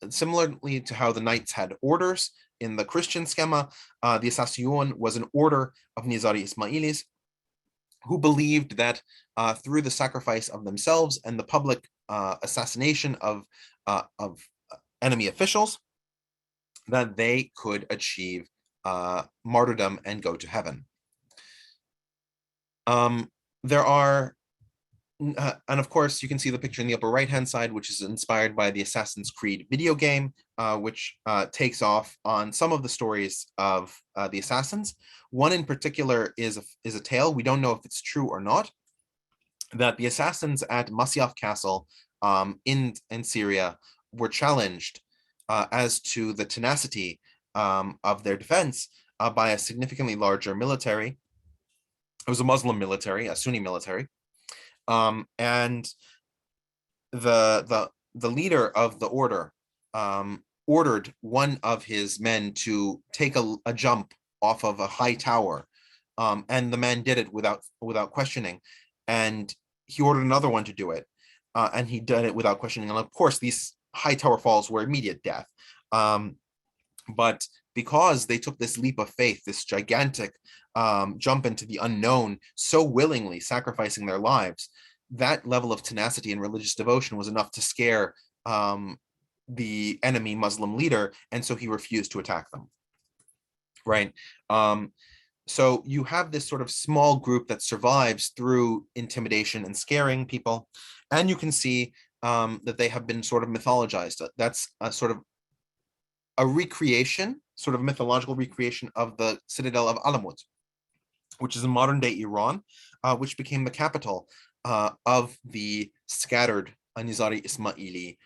Similarly to how the knights had orders in the Christian schema, the Asasiyun was an order of Nizari Ismailis who believed that through the sacrifice of themselves and the public assassination of enemy officials, that they could achieve martyrdom and go to heaven. There are, and of course, you can see the picture in the upper right-hand side, which is inspired by the Assassin's Creed video game, which takes off on some of the stories of the assassins. One in particular is a tale, we don't know if it's true or not, that the assassins at Masyaf Castle in Syria were challenged as to the tenacity of their defense by a significantly larger military. It was a Muslim military, a Sunni military. And the leader of the order ordered one of his men to take a jump off of a high tower, and the man did it without questioning, and he ordered another one to do it, and he did it without questioning. And of course, these high tower falls were immediate death, but because they took this leap of faith, this gigantic jump into the unknown, so willingly sacrificing their lives, that level of tenacity and religious devotion was enough to scare the enemy Muslim leader, and so he refused to attack them. Right. So you have this sort of small group that survives through intimidation and scaring people, and you can see that they have been sort of mythologized. That's a sort of a recreation, sort of mythological recreation of the Citadel of Alamos, which is in modern-day Iran, which became the capital of the scattered Nizari Ismaili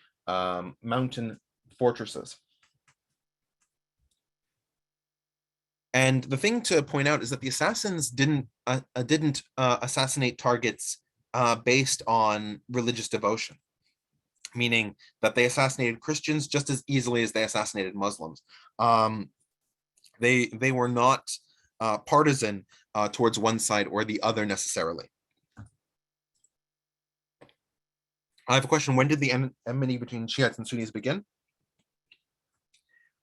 mountain fortresses. And the thing to point out is that the assassins didn't assassinate targets based on religious devotion, meaning that they assassinated Christians just as easily as they assassinated Muslims. They were not partisan towards one side or the other necessarily. I have a question. When did the enmity between Shiites and Sunnis begin?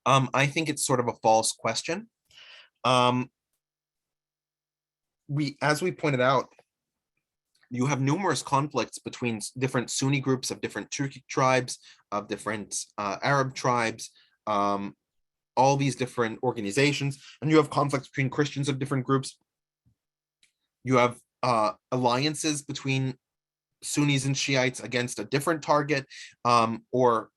I think it's sort of a false question. As we pointed out, you have numerous conflicts between different Sunni groups of different Turkic tribes, of different Arab tribes, all these different organizations, and you have conflicts between Christians of different groups. You have alliances between Sunnis and Shiites against a different target, or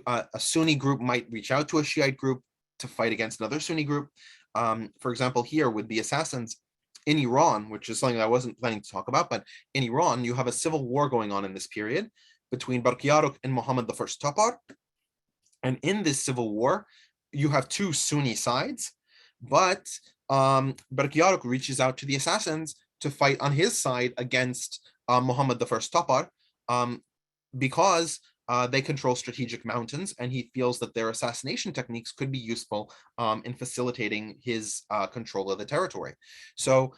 a Sunni group might reach out to a Shiite group to fight against another Sunni group. For example, here with the assassins in Iran, which is something I wasn't planning to talk about, but in Iran, you have a civil war going on in this period between Barkiyaruk and Muhammad I Topar. And in this civil war, you have two Sunni sides, but Barkiyaruk reaches out to the assassins to fight on his side against Muhammad I Topar, because they control strategic mountains, and he feels that their assassination techniques could be useful in facilitating his control of the territory. So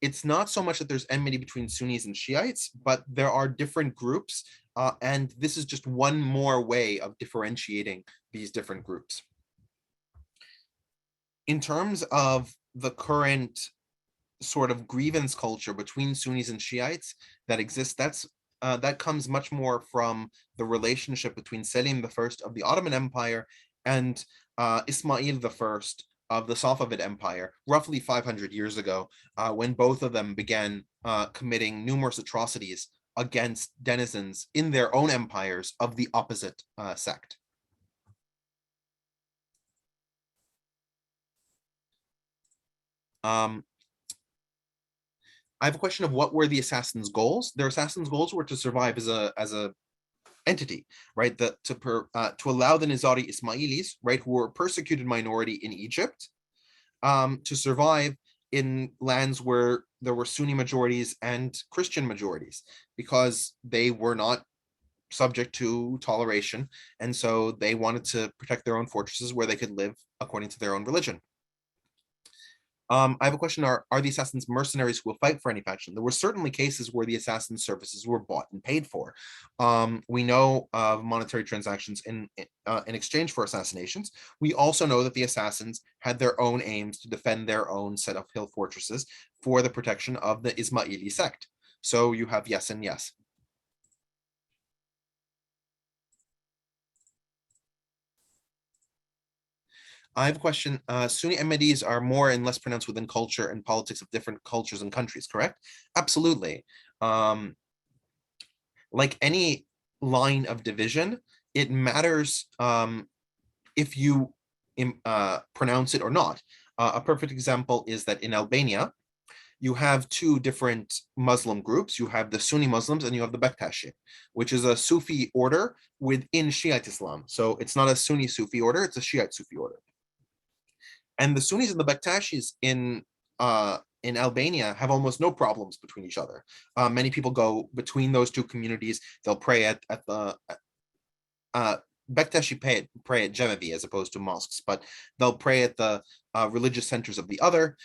it's not so much that there's enmity between Sunnis and Shiites, but there are different groups, and this is just one more way of differentiating these different groups. In terms of the current sort of grievance culture between Sunnis and Shiites that exists, that comes much more from the relationship between Selim I of the Ottoman Empire and Ismail I of the Safavid Empire, roughly 500 years ago, when both of them began committing numerous atrocities against denizens in their own empires of the opposite sect. I have a question of what were the assassins' goals? Their assassins' goals were to survive as a entity, right? To allow the Nizari Ismailis, right, who were a persecuted minority in Egypt, to survive in lands where there were Sunni majorities and Christian majorities, because they were not subject to toleration, and so they wanted to protect their own fortresses where they could live according to their own religion. I have a question. Are the assassins mercenaries who will fight for any faction? There were certainly cases where the assassin's services were bought and paid for. We know of monetary transactions in exchange for assassinations. We also know that the assassins had their own aims to defend their own set of hill fortresses for the protection of the Ismaili sect. So you have yes and yes. I have a question. Sunni Ahmadis are more and less pronounced within culture and politics of different cultures and countries, correct? Absolutely. Like any line of division, it matters if you pronounce it or not. A perfect example is that in Albania, you have two different Muslim groups. You have the Sunni Muslims and you have the Bektashi, which is a Sufi order within Shiite Islam. So it's not a Sunni Sufi order, it's a Shiite Sufi order. And the Sunnis and the Bektashis in Albania have almost no problems between each other. Many people go between those two communities. They'll pray at the Bektashi pray at Genevi as opposed to mosques, but they'll pray at the religious centers of the other.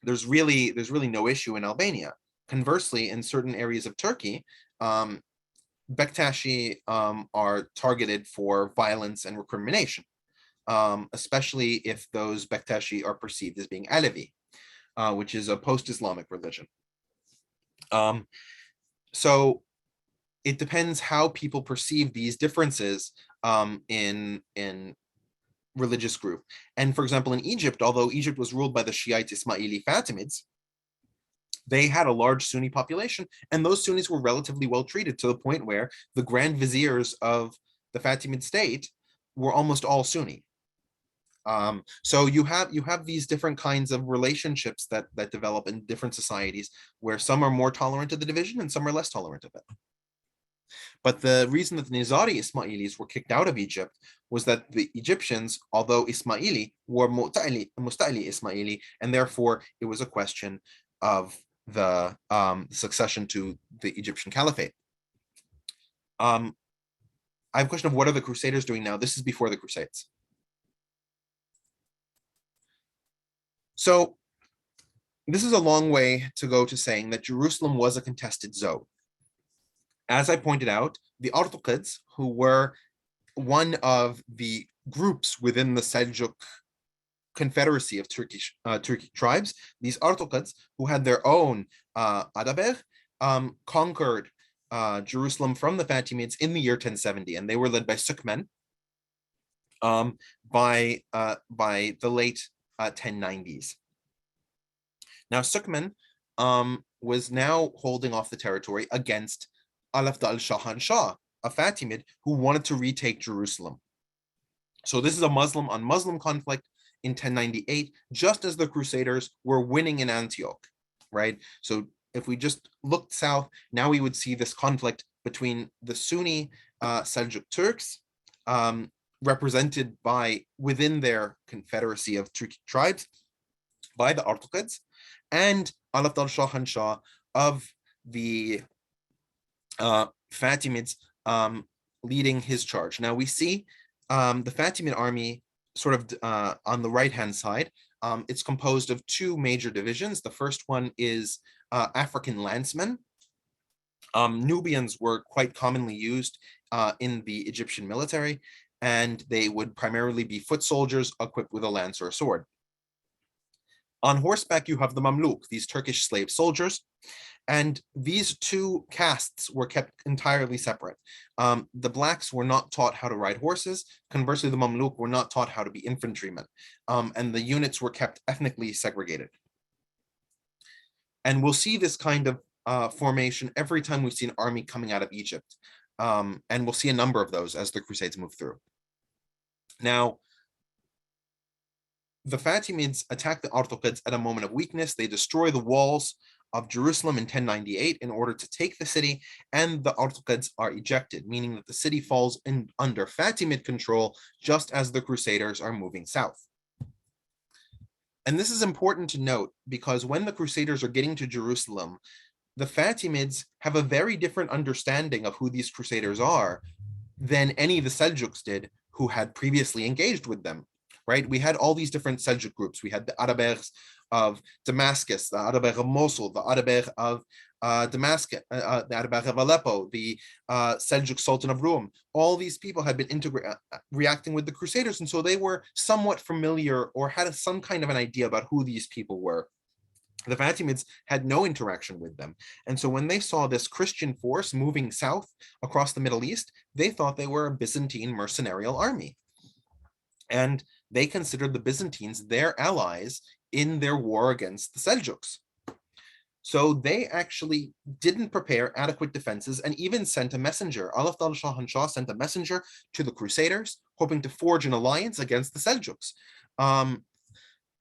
There's really no issue in Albania. Conversely, in certain areas of Turkey, Bektashi are targeted for violence and recrimination. Especially if those Bektashi are perceived as being Alevi, which is a post-Islamic religion. So it depends how people perceive these differences in religious group. And for example, in Egypt, although Egypt was ruled by the Shiite Ismaili Fatimids, they had a large Sunni population, and those Sunnis were relatively well treated to the point where the grand viziers of the Fatimid state were almost all Sunni. So you have these different kinds of relationships that develop in different societies, where some are more tolerant of the division and some are less tolerant of it. But the reason that the Nizari Ismailis were kicked out of Egypt was that the Egyptians, although Ismaili, were Musta'ili Ismaili, and therefore it was a question of the succession to the Egyptian Caliphate. I have a question of what are the Crusaders doing now? This is before the Crusades. So this is a long way to go to saying that Jerusalem was a contested zone. As I pointed out, the Artuqids, who were one of the groups within the Seljuk confederacy of Turkic tribes, these Artuqids, who had their own Adaber, conquered Jerusalem from the Fatimids in the year 1070, and they were led by Sukmen by the late 1090s. Now Sukmen was now holding off the territory against Alafdal Shahan Shah, a Fatimid who wanted to retake Jerusalem. So this is a Muslim on Muslim conflict in 1098, just as the Crusaders were winning in Antioch, right? So if we just looked south, now we would see this conflict between the Sunni Seljuk Turks, represented by within their confederacy of Turkic tribes by the Artuqids, and Alafdal Shahan Shah of the Fatimids leading his charge. Now we see the Fatimid army sort of on the right-hand side. It's composed of two major divisions. The first one is African landsmen. Nubians were quite commonly used in the Egyptian military, and they would primarily be foot soldiers equipped with a lance or a sword. On horseback, you have the Mamluk, these Turkish slave soldiers, and these two castes were kept entirely separate. The blacks were not taught how to ride horses. Conversely, the Mamluk were not taught how to be infantrymen, and the units were kept ethnically segregated. And we'll see this kind of formation every time we see an army coming out of Egypt. And we'll see a number of those as the Crusades move through. Now, the Fatimids attack the Artuqids at a moment of weakness. They destroy the walls of Jerusalem in 1098 in order to take the city, and the Artuqids are ejected, meaning that the city falls under Fatimid control just as the Crusaders are moving south. And this is important to note because when the Crusaders are getting to Jerusalem, the Fatimids have a very different understanding of who these Crusaders are than any of the Seljuks did who had previously engaged with them, right? We had all these different Seljuk groups. We had the Arabers of Damascus, the Araber of Mosul, the Araber of Damascus, the Araber of Aleppo, the Seljuk Sultan of Rum. All these people had been reacting with the Crusaders, and so they were somewhat familiar or had some kind of an idea about who these people were. The Fatimids had no interaction with them. And so when they saw this Christian force moving south across the Middle East, they thought they were a Byzantine mercenarial army. And they considered the Byzantines their allies in their war against the Seljuks. So they actually didn't prepare adequate defenses and even sent a messenger. Alafdal Shahanshah sent a messenger to the Crusaders, hoping to forge an alliance against the Seljuks.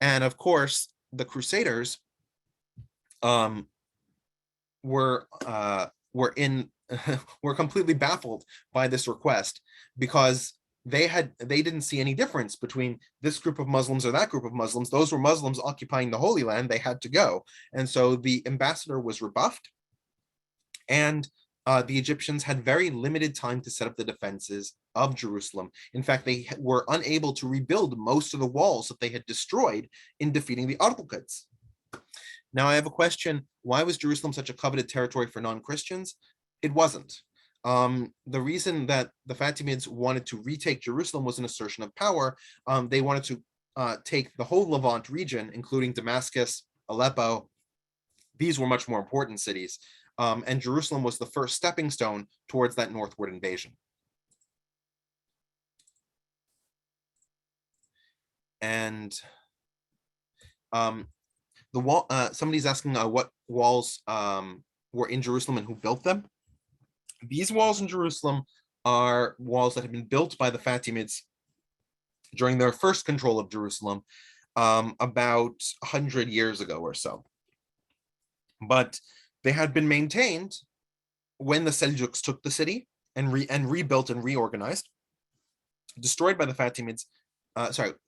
And of course, the Crusaders were completely baffled by this request because they didn't see any difference between this group of Muslims or that group of Muslims. Those were Muslims occupying the Holy Land. They had to go. And so the ambassador was rebuffed, and the Egyptians had very limited time to set up the defenses of Jerusalem. In fact, they were unable to rebuild most of the walls that they had destroyed in defeating the Artuqids. Now, I have a question. Why was Jerusalem such a coveted territory for non-Christians? It wasn't. The reason that the Fatimids wanted to retake Jerusalem was an assertion of power. They wanted to take the whole Levant region, including Damascus, Aleppo. These were much more important cities. And Jerusalem was the first stepping stone towards that northward invasion. And the wall, somebody's asking what walls were in Jerusalem and who built them. These walls in Jerusalem are walls that have been built by the Fatimids during their first control of Jerusalem about 100 years ago or so. But they had been maintained when the Seljuks took the city and rebuilt and reorganized, destroyed by the Fatimids.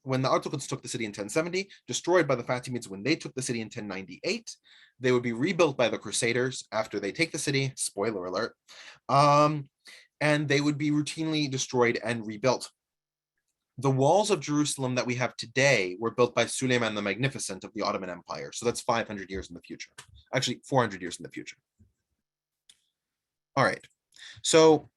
When the Artuqids took the city in 1070, destroyed by the Fatimids when they took the city in 1098. They would be rebuilt by the Crusaders after they take the city, spoiler alert, and they would be routinely destroyed and rebuilt. The walls of Jerusalem that we have today were built by Suleiman the Magnificent of the Ottoman Empire, so that's 500 years in the future. Actually, 400 years in the future. All right, so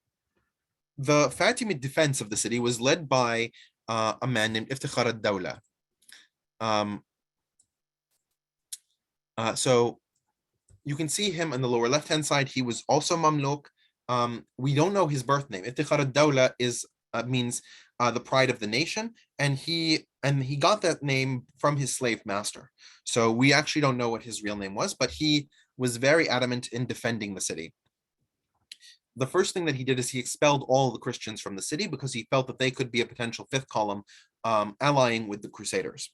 the Fatimid defense of the city was led by a man named Iftikhar ad-Dawla. So you can see him on the lower left-hand side. He was also Mamluk. We don't know his birth name. Iftikhar ad-Dawla means the pride of the nation, and he got that name from his slave master. So we actually don't know what his real name was, but he was very adamant in defending the city. The first thing that he did is he expelled all the Christians from the city because he felt that they could be a potential fifth column allying with the Crusaders.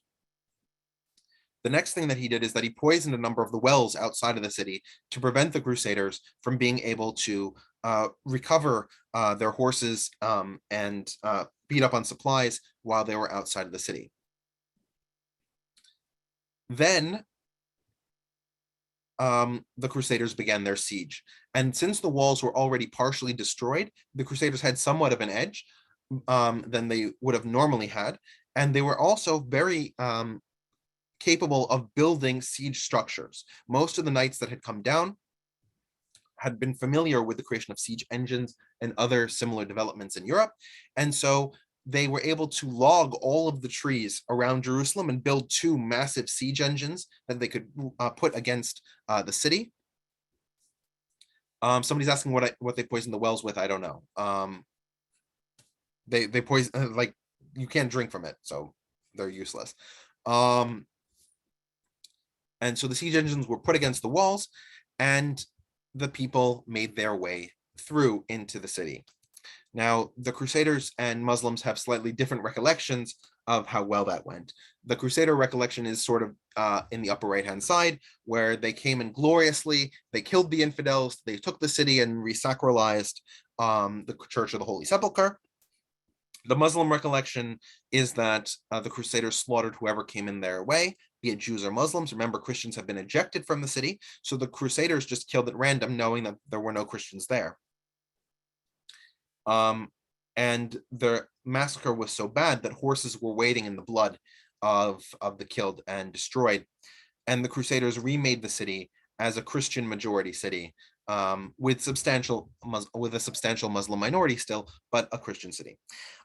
The next thing that he did is that he poisoned a number of the wells outside of the city to prevent the Crusaders from being able to recover their horses and beat up on supplies while they were outside of the city. Then the Crusaders began their siege. And since the walls were already partially destroyed, the Crusaders had somewhat of an edge than they would have normally had. And they were also very capable of building siege structures. Most of the knights that had come down had been familiar with the creation of siege engines and other similar developments in Europe. And so they were able to log all of the trees around Jerusalem and build two massive siege engines that they could put against the city. Somebody's asking what they poisoned the wells with. I don't know. They poison, like, you can't drink from it, so they're useless. And so the siege engines were put against the walls, and the people made their way through into the city. Now, the Crusaders and Muslims have slightly different recollections of how well that went. The Crusader recollection is sort of in the upper right-hand side, where they came in gloriously, they killed the infidels, they took the city and resacralized the Church of the Holy Sepulchre. The Muslim recollection is that the Crusaders slaughtered whoever came in their way, be it Jews or Muslims. Remember, Christians have been ejected from the city, so the Crusaders just killed at random, knowing that there were no Christians there. And the massacre was so bad that horses were wading in the blood of the killed and destroyed. And the Crusaders remade the city as a Christian majority city, with a substantial Muslim minority still, but a Christian city.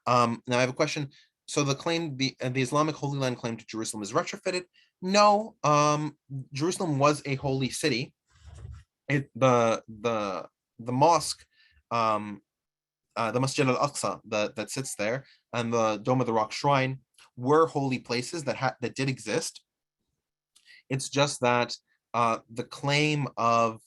Now I have a question. So the Islamic Holy Land claim to Jerusalem is retrofitted? No, Jerusalem was a holy city. The mosque, the Masjid al-Aqsa that sits there, and the Dome of the Rock Shrine were holy places that did exist. It's just that the claim of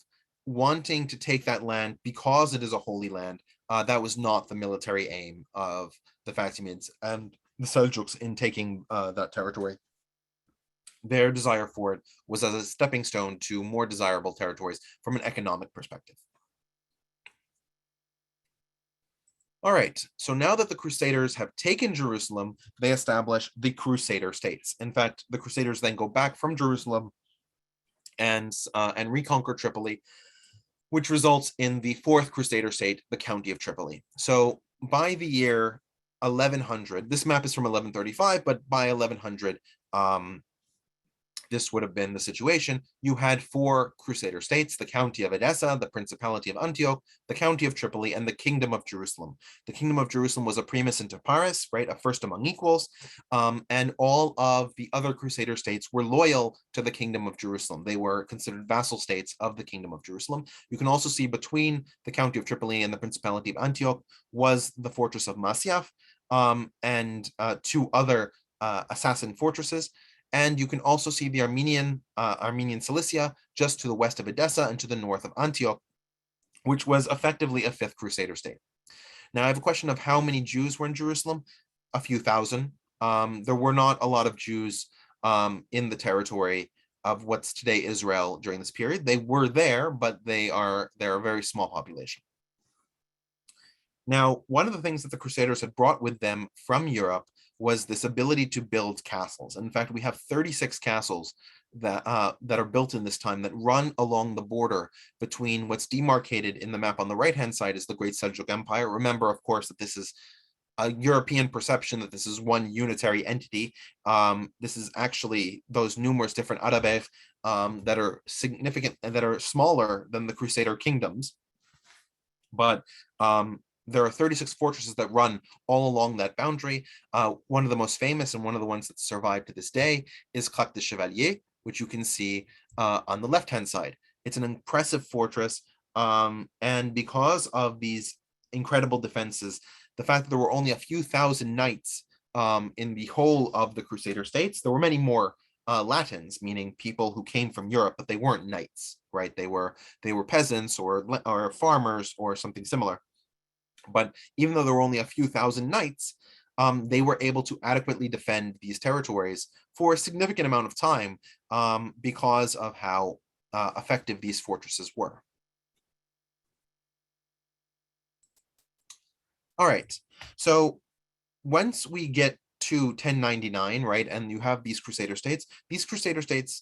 wanting to take that land because it is a holy land, that was not the military aim of the Fatimids and the Seljuks in taking that territory. Their desire for it was as a stepping stone to more desirable territories from an economic perspective. All right, so now that the Crusaders have taken Jerusalem, they establish the Crusader States. In fact, the Crusaders then go back from Jerusalem and reconquer Tripoli, which results in the fourth Crusader state, the County of Tripoli. So by the year 1100, this map is from 1135, but by 1100, this would have been the situation. You had four Crusader states: the County of Edessa, the Principality of Antioch, the County of Tripoli, and the Kingdom of Jerusalem. The Kingdom of Jerusalem was a primus inter pares, right, a first among equals, and all of the other Crusader states were loyal to the Kingdom of Jerusalem. They were considered vassal states of the Kingdom of Jerusalem. You can also see between the County of Tripoli and the Principality of Antioch was the fortress of Masyaf, and two other assassin fortresses. And you can also see the Armenian Cilicia just to the west of Edessa and to the north of Antioch, which was effectively a fifth Crusader state. Now I have a question of how many Jews were in Jerusalem. A few thousand. There were not a lot of Jews in the territory of what's today Israel during this period. They were there, but they're a very small population. Now, one of the things that the Crusaders had brought with them from Europe was this ability to build castles. In fact, we have 36 castles that are built in this time that run along the border between what's demarcated in the map on the right-hand side is the Great Seljuk Empire. Remember, of course, that this is a European perception that this is one unitary entity. This is actually those numerous different Arabev that are significant and that are smaller than the Crusader kingdoms. But there are 36 fortresses that run all along that boundary. One of the most famous and one of the ones that survive to this day is Claque de Chevalier, which you can see on the left-hand side. It's an impressive fortress, and because of these incredible defenses, the fact that there were only a few thousand knights in the whole of the Crusader states, there were many more Latins, meaning people who came from Europe, but they weren't knights, right? They were peasants or farmers or something similar. But even though there were only a few thousand knights, they were able to adequately defend these territories for a significant amount of time because of how effective these fortresses were. All right, so once we get to 1099, right, and you have these Crusader states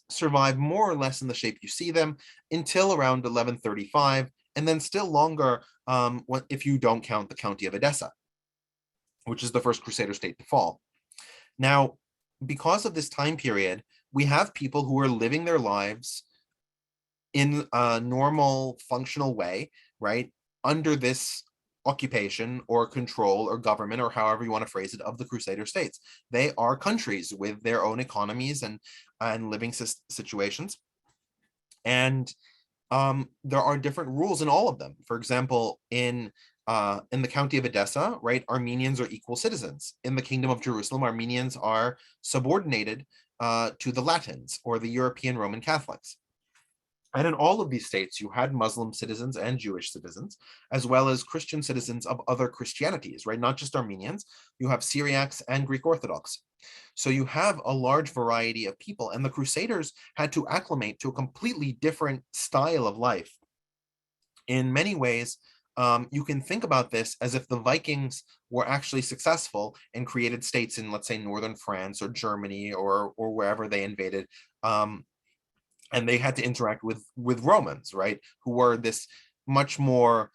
survive more or less in the shape you see them until around 1135, and then still longer if you don't count the County of Edessa, which is the first Crusader state to fall. Now, because of this time period, we have people who are living their lives in a normal, functional way, right, under this occupation or control or government, or however you want to phrase it, of the Crusader states. They are countries with their own economies and living situations. And there are different rules in all of them. For example, in the County of Edessa, right, Armenians are equal citizens. In the Kingdom of Jerusalem, Armenians are subordinated to the Latins or the European Roman Catholics. And in all of these states, you had Muslim citizens and Jewish citizens, as well as Christian citizens of other Christianities, right? Not just Armenians. You have Syriacs and Greek Orthodox. So you have a large variety of people, and the Crusaders had to acclimate to a completely different style of life. In many ways, you can think about this as if the Vikings were actually successful and created states in, let's say, northern France or Germany or wherever they invaded. And they had to interact with Romans, right, who were this much more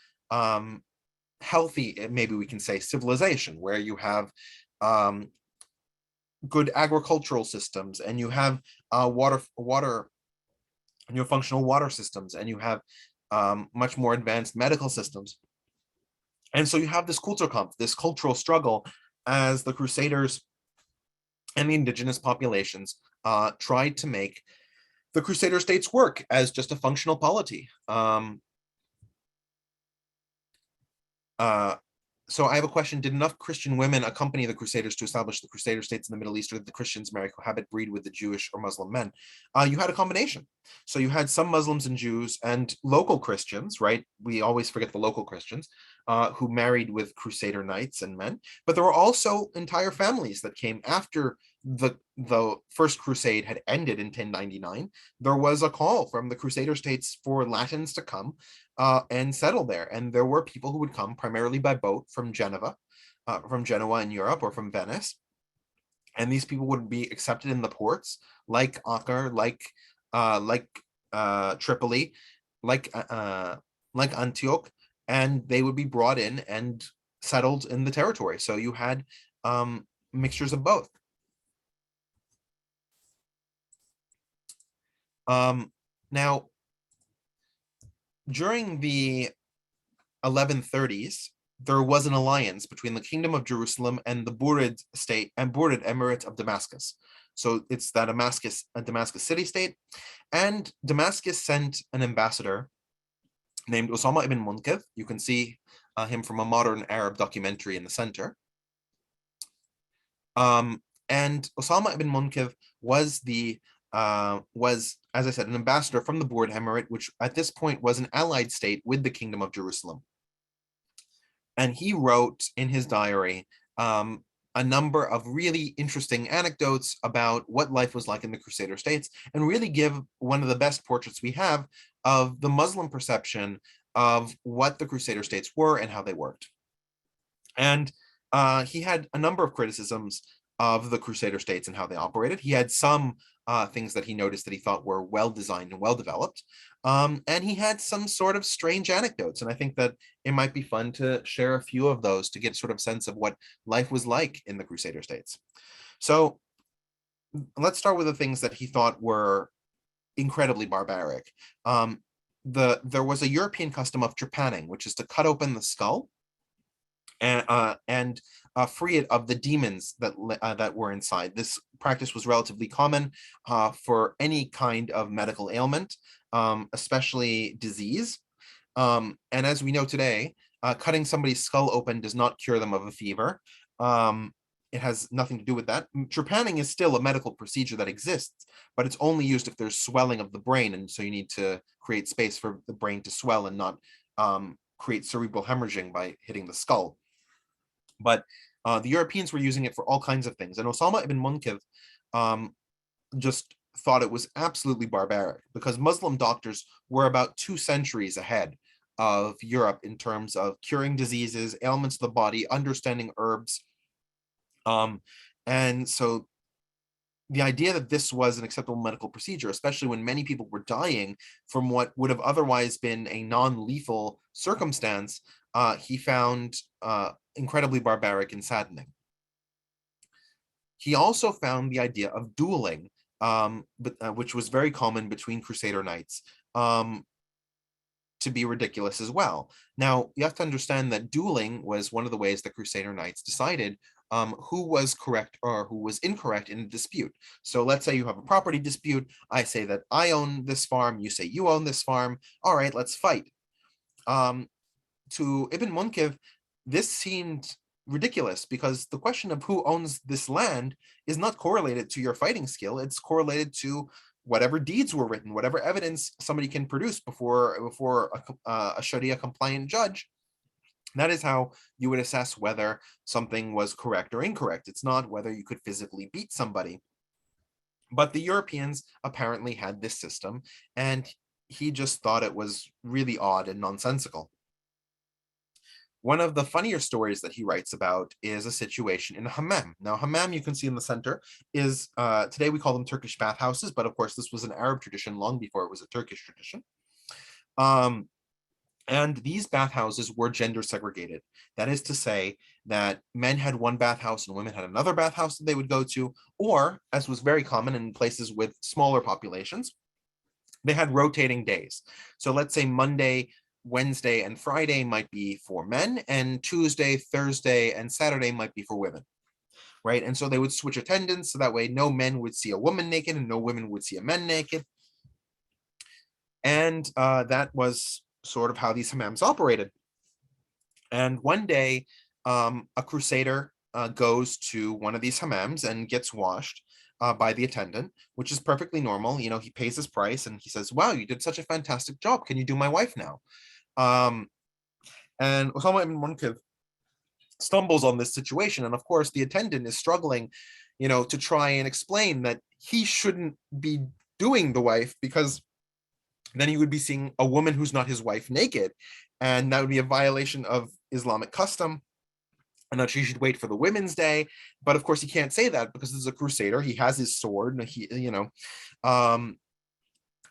healthy, maybe we can say, civilization, where you have good agricultural systems, and you have water, and you have functional water systems, and you have much more advanced medical systems. And so you have this Kulturkampf, this cultural struggle, as the Crusaders and the indigenous populations tried to make the Crusader states work as just a functional polity. So I have a question. Did enough Christian women accompany the Crusaders to establish the Crusader states in the Middle East, or did the Christians marry, cohabit, breed with the Jewish or Muslim men? You had a combination. So you had some Muslims and Jews and local Christians, right? We always forget the local Christians who married with Crusader knights and men, but there were also entire families that came after the First Crusade had ended in 1099. There was a call from the Crusader states for Latins to come and settle there. And there were people who would come primarily by boat from Genoa in Europe, or from Venice. And these people would be accepted in the ports like Acre, like Tripoli, like Antioch, and they would be brought in and settled in the territory. So you had mixtures of both. Now, during the 1130s, there was an alliance between the Kingdom of Jerusalem and the Burid state and Burid Emirate of Damascus. So it's that Damascus city-state, and Damascus sent an ambassador named Osama ibn Munkidh. You can see him from a modern Arab documentary in the center. And Osama ibn Munkidh was as I said, an ambassador from the Burid Emirate, which at this point was an allied state with the Kingdom of Jerusalem. And he wrote in his diary a number of really interesting anecdotes about what life was like in the Crusader states, and really give one of the best portraits we have of the Muslim perception of what the Crusader states were and how they worked. And he had a number of criticisms of the Crusader states and how they operated. He had some things that he noticed that he thought were well designed and well developed. And he had some sort of strange anecdotes. And I think that it might be fun to share a few of those to get sort of sense of what life was like in the Crusader states. So let's start with the things that he thought were incredibly barbaric. There was a European custom of trepanning, which is to cut open the skull and free it of the demons that were inside. This practice was relatively common for any kind of medical ailment, especially disease. And as we know today, cutting somebody's skull open does not cure them of a fever. It has nothing to do with that. Trepanning is still a medical procedure that exists, but it's only used if there's swelling of the brain, and so you need to create space for the brain to swell and not create cerebral hemorrhaging by hitting the skull. But the Europeans were using it for all kinds of things. And Osama ibn Munkidh just thought it was absolutely barbaric, because Muslim doctors were about 2 centuries ahead of Europe in terms of curing diseases, ailments of the body, understanding herbs. And so the idea that this was an acceptable medical procedure, especially when many people were dying from what would have otherwise been a non-lethal circumstance, he found incredibly barbaric and saddening. He also found the idea of dueling, which was very common between Crusader knights, to be ridiculous as well. Now, you have to understand that dueling was one of the ways that Crusader knights decided who was correct or who was incorrect in a dispute. So let's say you have a property dispute. I say that I own this farm. You say you own this farm. All right, let's fight. To Ibn Munkidh, this seemed ridiculous, because the question of who owns this land is not correlated to your fighting skill. It's correlated to whatever deeds were written, whatever evidence somebody can produce before a Sharia compliant judge. That is how you would assess whether something was correct or incorrect. It's not whether you could physically beat somebody. But the Europeans apparently had this system, and he just thought it was really odd and nonsensical. One of the funnier stories that he writes about is a situation in a hammam. Now, hammam, you can see in the center, is, today we call them Turkish bathhouses, but of course this was an Arab tradition long before it was a Turkish tradition. And these bathhouses were gender segregated. That is to say that men had one bathhouse and women had another bathhouse that they would go to, or, as was very common in places with smaller populations, they had rotating days. So let's say Monday, Wednesday, and Friday might be for men, and Tuesday, Thursday, and Saturday might be for women, right? And so they would switch attendants, so that way no men would see a woman naked and no women would see a man naked. And that was sort of how these hammams operated. And one day, a crusader goes to one of these hammams and gets washed by the attendant, which is perfectly normal. You know, he pays his price and he says, "Wow, you did such a fantastic job. Can you do my wife now?" And Osama ibn Munqidh stumbles on this situation. And of course, the attendant is struggling, you know, to try and explain that he shouldn't be doing the wife, because then he would be seeing a woman who's not his wife naked. And that would be a violation of Islamic custom, and that she should wait for the women's day. But of course, he can't say that because he's a crusader. He has his sword, and he, you know,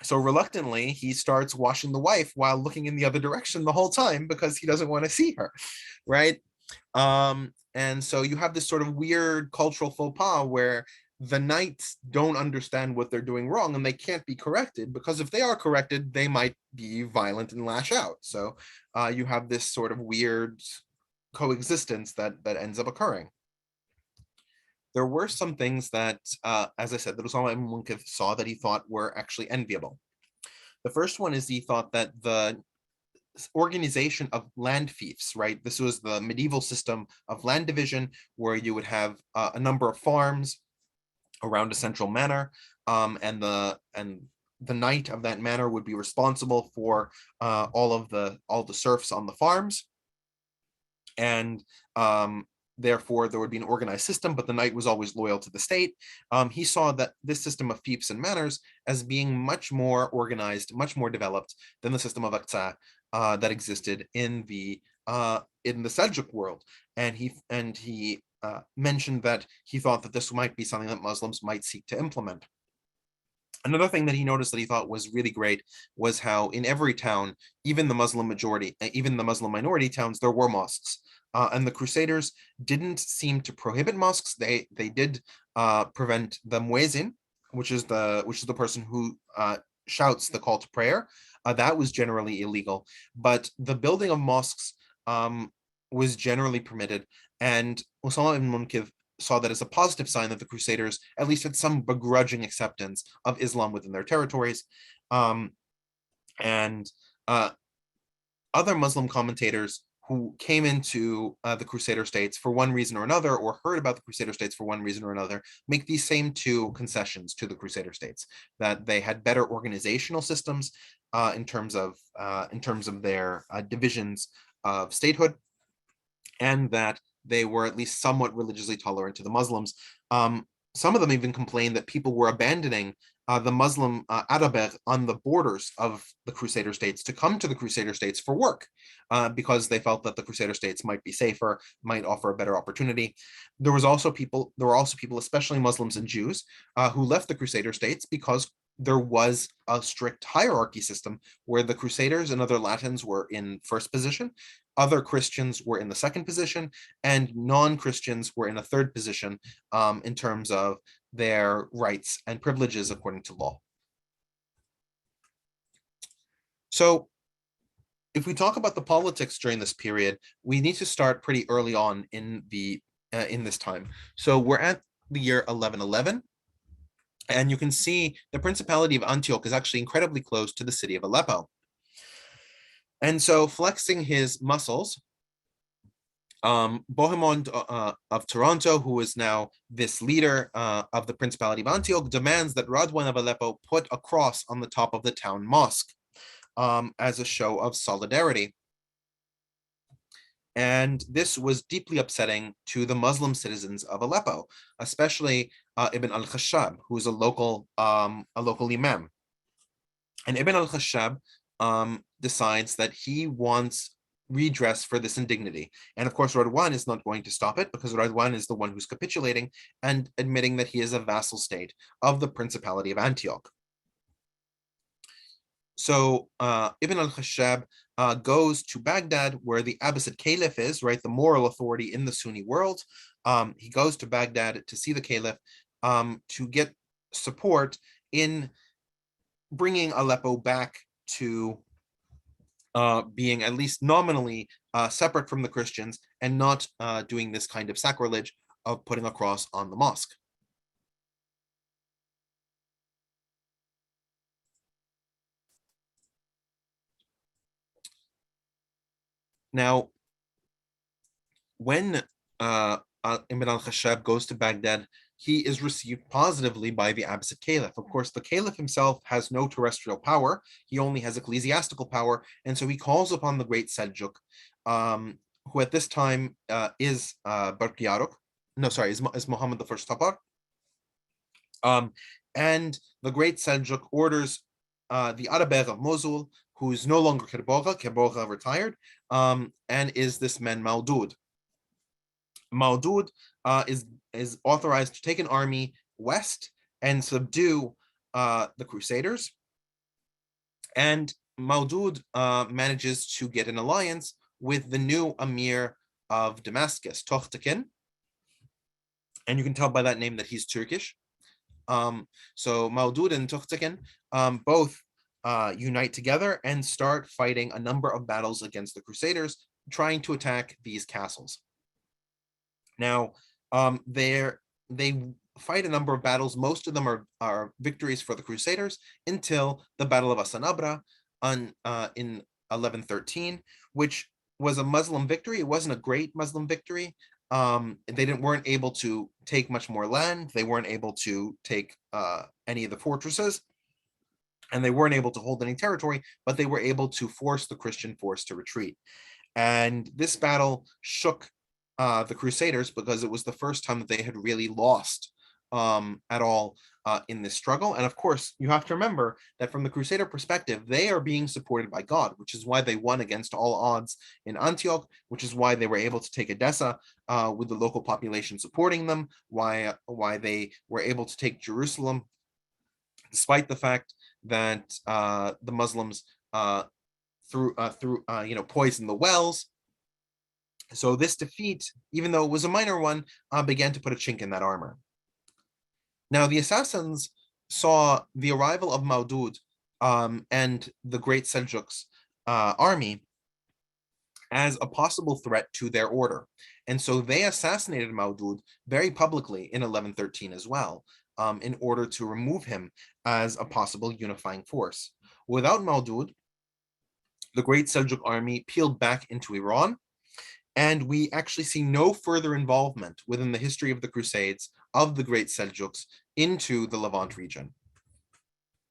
so reluctantly, he starts washing the wife while looking in the other direction the whole time because he doesn't want to see her, right? And so you have this sort of weird cultural faux pas where the knights don't understand what they're doing wrong and they can't be corrected, because if they are corrected, they might be violent and lash out. So you have this sort of weird coexistence that ends up occurring. There were some things that, as I said, that Osama ibn Munqidh saw that he thought were actually enviable. The first one is he thought that the organization of land fiefs, right? This was the medieval system of land division where you would have a number of farms around a central manor, and the knight of that manor would be responsible for all the serfs on the farms, and therefore there would be an organized system, but the knight was always loyal to the state. He saw that this system of fiefs and manors as being much more organized, much more developed than the system of aqsa that existed in the Seljuk world, and he mentioned that he thought that this might be something that Muslims might seek to implement. Another thing that he noticed that he thought was really great was how in every town, even the Muslim majority, even the Muslim minority towns, there were mosques. And the Crusaders didn't seem to prohibit mosques. They did prevent the muezzin, which is the person who shouts the call to prayer. That was generally illegal, but the building of mosques was generally permitted. And Osama ibn Munqidh saw that as a positive sign that the Crusaders at least had some begrudging acceptance of Islam within their territories. And other Muslim commentators who came into the Crusader States for one reason or another, or heard about the Crusader States for one reason or another, make these same two concessions to the Crusader States: that they had better organizational systems in terms of their divisions of statehood, and that they were at least somewhat religiously tolerant to the Muslims. Some of them even complained that people were abandoning the Muslim Araber on the borders of the Crusader States to come to the Crusader States for work, because they felt that the Crusader States might be safer, might offer a better opportunity. There were also people, especially Muslims and Jews, who left the Crusader States because there was a strict hierarchy system where the Crusaders and other Latins were in first position, other Christians were in the second position, and non-Christians were in a third position in terms of their rights and privileges according to law. So if we talk about the politics during this period, we need to start pretty early on in this time. So we're at the year 1111. And you can see the Principality of Antioch is actually incredibly close to the city of Aleppo. And so, flexing his muscles, Bohemond of Toronto, who is now this leader of the Principality of Antioch, demands that Radwan of Aleppo put a cross on the top of the town mosque as a show of solidarity. And this was deeply upsetting to the Muslim citizens of Aleppo, especially Ibn al-Khashab, who is a local imam. And Ibn al-Khashab decides that he wants redress for this indignity. And of course, Radwan is not going to stop it, because Radwan is the one who's capitulating and admitting that he is a vassal state of the Principality of Antioch. So Ibn al-Khashab goes to Baghdad, where the Abbasid Caliph is, right, the moral authority in the Sunni world. He goes to Baghdad to see the Caliph to get support in bringing Aleppo back to being at least nominally separate from the Christians, and not doing this kind of sacrilege of putting a cross on the mosque. Now, when Ibn al-Khashab goes to Baghdad, he is received positively by the Abbasid Caliph. Of course, the Caliph himself has no terrestrial power. He only has ecclesiastical power. And so he calls upon the great Seljuk, who at this time is Barkiyaruk. No, sorry, is Muhammad the First Tapar. And the great Seljuk orders the Arabeg of Mosul, who is no longer Kerboga retired, and is this man Maudud. Maudud is authorized to take an army west and subdue the Crusaders. And Maudud manages to get an alliance with the new emir of Damascus, Tokhtakin. And you can tell by that name that he's Turkish. So Maudud and Tokhtakin both unite together and start fighting a number of battles against the Crusaders, trying to attack these castles. Now, they fight a number of battles. Most of them are victories for the Crusaders until the Battle of Asanabra in 1113, which was a Muslim victory. It wasn't a great Muslim victory. They weren't able to take much more land. They weren't able to take any of the fortresses, and they weren't able to hold any territory, but they were able to force the Christian force to retreat. And this battle shook the Crusaders, because it was the first time that they had really lost at all in this struggle. And of course, you have to remember that from the Crusader perspective, they are being supported by God, which is why they won against all odds in Antioch, which is why they were able to take Edessa with the local population supporting them, why they were able to take Jerusalem, despite the fact that the Muslims poisoned the wells. So this defeat, even though it was a minor one, began to put a chink in that armor. Now, the assassins saw the arrival of Maudud and the great Seljuk's army as a possible threat to their order. And so they assassinated Maudud very publicly in 1113 as well, in order to remove him as a possible unifying force. Without Maudud, the great Seljuk army peeled back into Iran, and we actually see no further involvement within the history of the Crusades of the great Seljuks into the Levant region.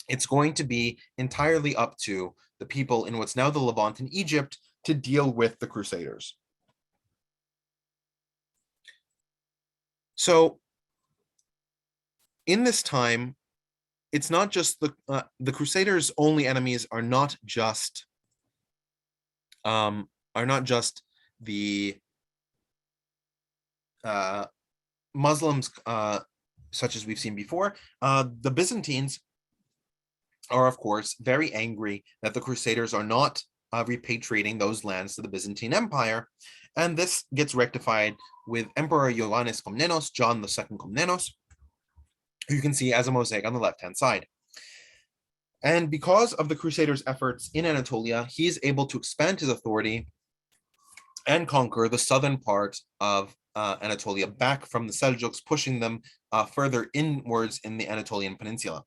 It's going to be entirely up to the people in what's now the Levant in Egypt to deal with the Crusaders. So in this time, it's not just the Crusaders' only enemies are not just the Muslims, such as we've seen before. The Byzantines are, of course, very angry that the Crusaders are not repatriating those lands to the Byzantine Empire, and this gets rectified with Emperor Ioannis Komnenos, John II Komnenos, who you can see as a mosaic on the left-hand side. And because of the Crusaders' efforts in Anatolia, he is able to expand his authority and conquer the southern part of Anatolia back from the Seljuks, pushing them further inwards in the Anatolian Peninsula.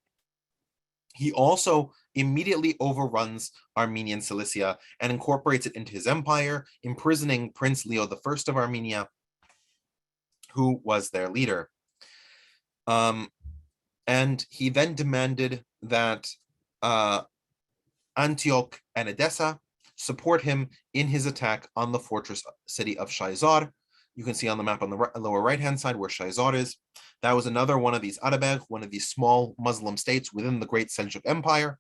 He also immediately overruns Armenian Cilicia and incorporates it into his empire, imprisoning Prince Leo I of Armenia, who was their leader. And he then demanded that Antioch and Edessa support him in his attack on the fortress city of Shaizar. You can see on the map on the lower right-hand side where Shaizar is. That was another one of these Atabeg, one of these small Muslim states within the Great Seljuk Empire.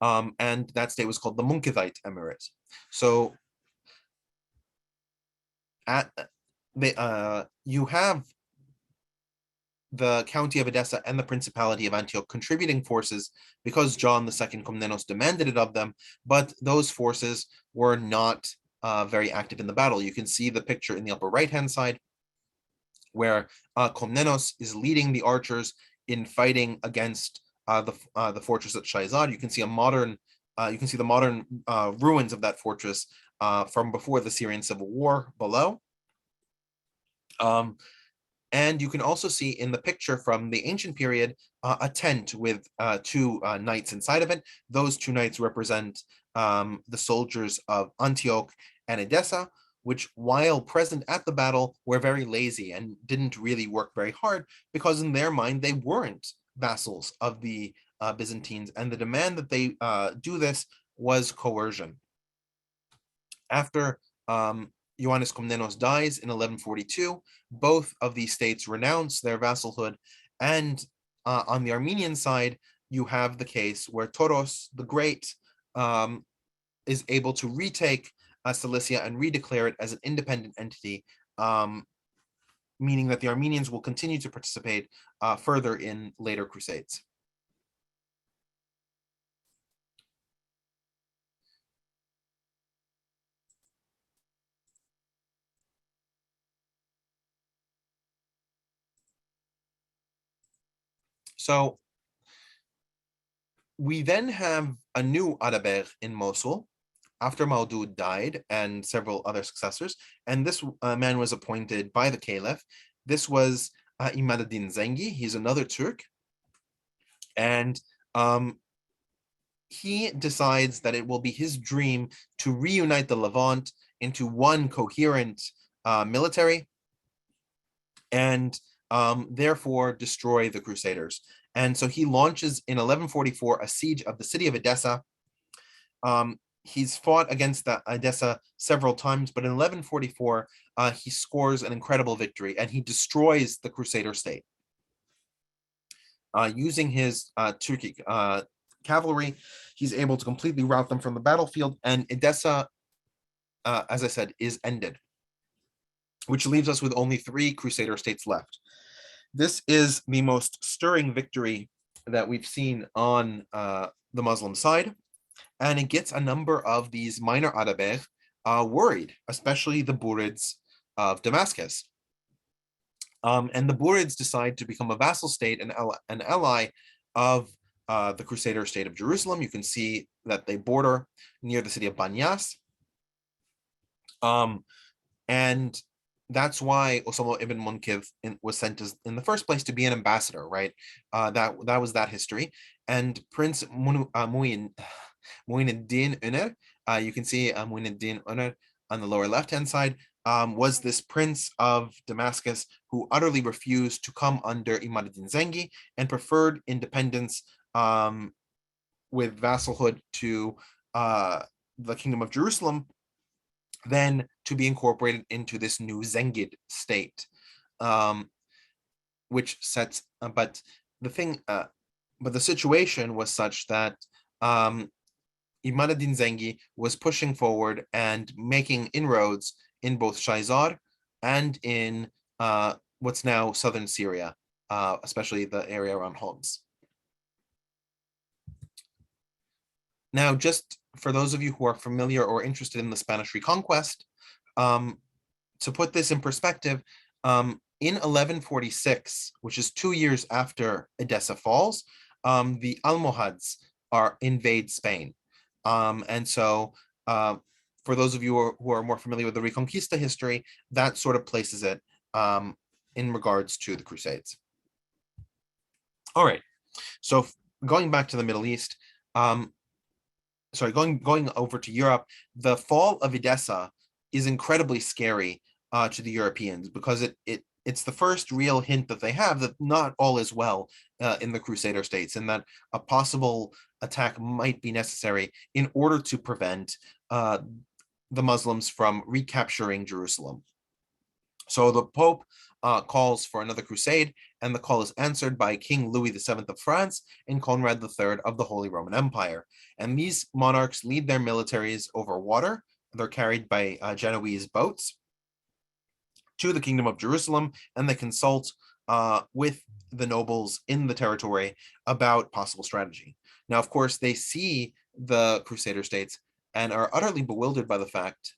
And that state was called the Munkithite Emirate. So you have the county of Edessa and the Principality of Antioch contributing forces because John II Komnenos demanded it of them, but those forces were not very active in the battle. You can see the picture in the upper right-hand side where Komnenos is leading the archers in fighting against the fortress at Shaizad. You can see the modern ruins of that fortress from before the Syrian civil war below. And you can also see in the picture from the ancient period a tent with two knights inside of it. Those two knights represent the soldiers of Antioch and Edessa, which, while present at the battle, were very lazy and didn't really work very hard because in their mind they weren't vassals of the Byzantines, and the demand that they do this was coercion. After Ioannis Komnenos dies in 1142, both of these states renounce their vassalhood, and on the Armenian side, you have the case where Toros the Great is able to retake Cilicia and redeclare it as an independent entity, meaning that the Armenians will continue to participate further in later crusades. So we then have a new Atabeg in Mosul after Maudud died and several other successors, and this man was appointed by the Caliph. This was Imad ad-Din Zengi. He's another Turk, and he decides that it will be his dream to reunite the Levant into one coherent military and therefore destroy the Crusaders. And so he launches in 1144 a siege of the city of Edessa. He's fought against Edessa several times, but in 1144, he scores an incredible victory and he destroys the Crusader state. Using his Turkic cavalry, he's able to completely rout them from the battlefield, and Edessa, as I said, is ended, which leaves us with only 3 Crusader states left. This is the most stirring victory that we've seen on the Muslim side, and it gets a number of these minor Atabeg worried, especially the Burids of Damascus. And the Burids decide to become a vassal state and an ally of the Crusader state of Jerusalem. You can see that they border near the city of Banyas. And that's why Osama ibn Munkith was sent in the first place to be an ambassador, right? That was that history. And Prince Mu'in ad-Din Uner, you can see Mu'in ad-Din Uner on the lower left-hand side, was this prince of Damascus who utterly refused to come under Imad ad-Din Zengi and preferred independence with vassalhood to the Kingdom of Jerusalem than to be incorporated into this new Zengid state, which sets. But the situation was such that Imad ad-Din Zengi was pushing forward and making inroads in both Shaizar and in what's now southern Syria, especially the area around Homs. Now, just for those of you who are familiar or interested in the Spanish Reconquest, to put this in perspective, in 1146, which is 2 years after Edessa falls, the Almohads invade Spain. And so for those of you who are more familiar with the Reconquista history, that sort of places it in regards to the Crusades. All right. So going back to the Middle East, going over to Europe, the fall of Edessa is incredibly scary to the Europeans, because it's the first real hint that they have that not all is well in the Crusader states, and that a possible attack might be necessary in order to prevent the Muslims from recapturing Jerusalem. So the Pope calls for another crusade, and the call is answered by King Louis VII of France and Conrad III of the Holy Roman Empire. And these monarchs lead their militaries over water. They're carried by Genoese boats to the Kingdom of Jerusalem, and they consult with the nobles in the territory about possible strategy. Now, of course, they see the Crusader states and are utterly bewildered by the fact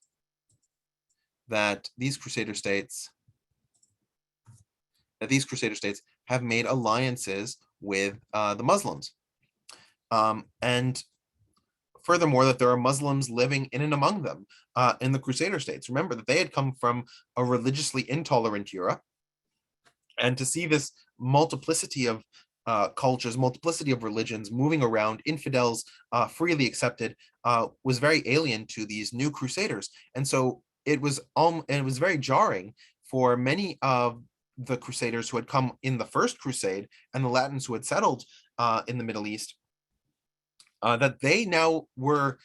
that these Crusader states have made alliances with the Muslims. And furthermore, that there are Muslims living in and among them in the Crusader states. Remember that they had come from a religiously intolerant Europe, and to see this multiplicity of cultures, multiplicity of religions moving around, infidels freely accepted, was very alien to these new Crusaders. And so it was very jarring for many of the Crusaders who had come in the First Crusade and the Latins who had settled in the Middle East, that they now were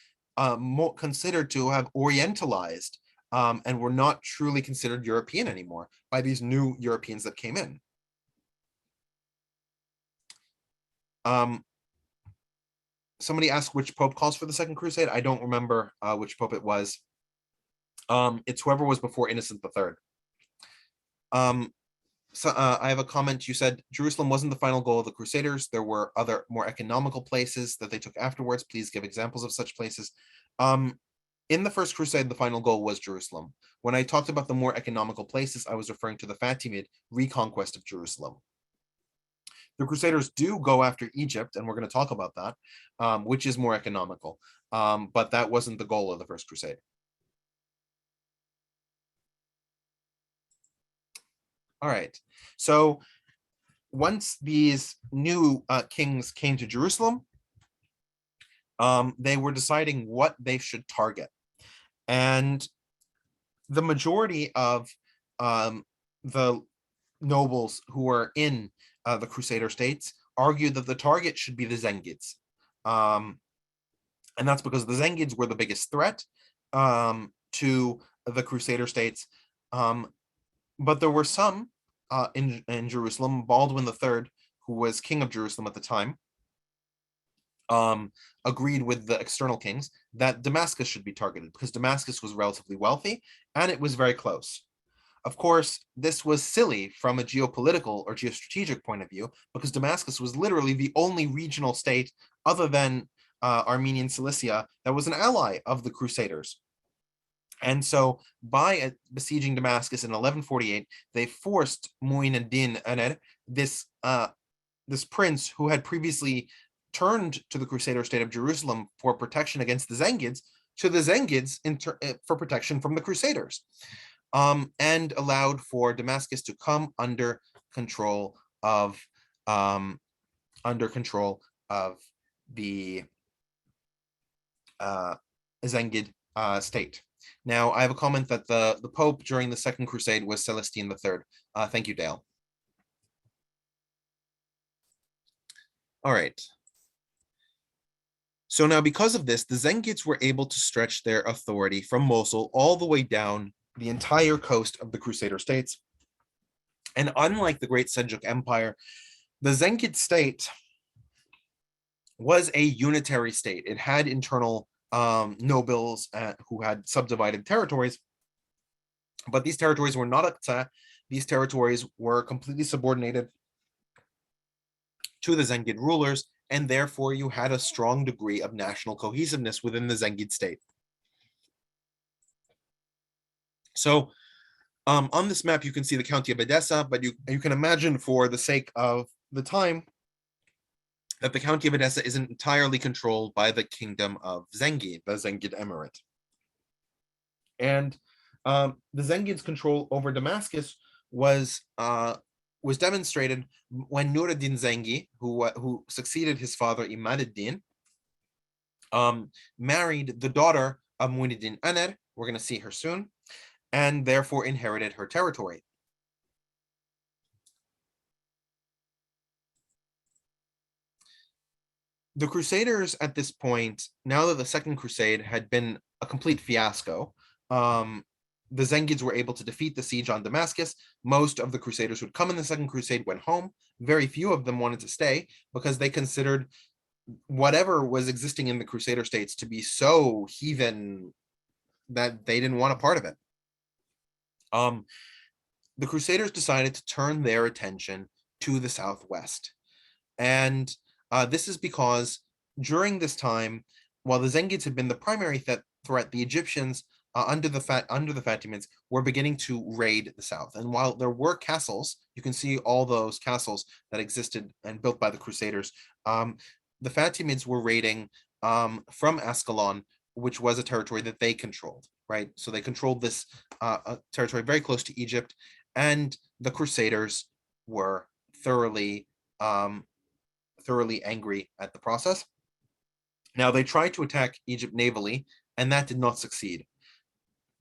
more considered to have Orientalized and were not truly considered European anymore by these new Europeans that came in. Somebody asked which pope calls for the Second Crusade. I don't remember which pope it was. It's whoever was before Innocent III. So I have a comment. You said Jerusalem wasn't the final goal of the Crusaders. There were other more economical places that they took afterwards. Please give examples of such places. In the First Crusade, the final goal was Jerusalem. When I talked about the more economical places, I was referring to the Fatimid reconquest of Jerusalem. The Crusaders do go after Egypt, and we're going to talk about that, which is more economical. But that wasn't the goal of the First Crusade. All right. So once these new kings came to Jerusalem, they were deciding what they should target. And the majority of the nobles who were in the Crusader states argued that the target should be the Zengids. And that's because the Zengids were the biggest threat to the Crusader states. But there were some in Jerusalem. Baldwin III, who was king of Jerusalem at the time, agreed with the external kings that Damascus should be targeted because Damascus was relatively wealthy and it was very close. Of course, this was silly from a geopolitical or geostrategic point of view, because Damascus was literally the only regional state other than Armenian Cilicia that was an ally of the Crusaders. And so by besieging Damascus in 1148, they forced Mu'in ad-Din Aner, this prince who had previously turned to the Crusader state of Jerusalem for protection against the Zengids, to the Zengids for protection from the Crusaders, and allowed for Damascus to come under control of the Zengid state. Now, I have a comment that the Pope during the Second Crusade was Celestine III. Thank you, Dale. All right. So now, because of this, the Zengids were able to stretch their authority from Mosul all the way down the entire coast of the Crusader states. And unlike the Great Seljuk Empire, the Zengid state was a unitary state. It had internal nobles who had subdivided territories, but these territories were not Aqsa. These territories were completely subordinated to the Zengid rulers, and therefore you had a strong degree of national cohesiveness within the Zengid state. So on this map, you can see the county of Edessa, but you can imagine, for the sake of the time, that the county of Edessa isn't entirely controlled by the kingdom of Zengid, the Zengid Emirate. And the Zengid's control over Damascus was was demonstrated when Nur ad-Din Zengi, who succeeded his father Imad ad-Din, married the daughter of Muinuddin Aner, we're going to see her soon, and therefore inherited her territory. The Crusaders at this point, now that the Second Crusade had been a complete fiasco, the Zengids were able to defeat the siege on Damascus. Most of the Crusaders who'd come in the Second Crusade went home. Very few of them wanted to stay because they considered whatever was existing in the Crusader states to be so heathen that they didn't want a part of it. The Crusaders decided to turn their attention to the southwest. And this is because during this time, while the Zengids had been the primary threat, the Egyptians under the Fatimids were beginning to raid the south. And while there were castles, you can see all those castles that existed and built by the Crusaders, the Fatimids were raiding from Ascalon, which was a territory that they controlled, right? So they controlled this territory very close to Egypt, and the Crusaders were thoroughly angry at the process. Now, they tried to attack Egypt navally, and that did not succeed.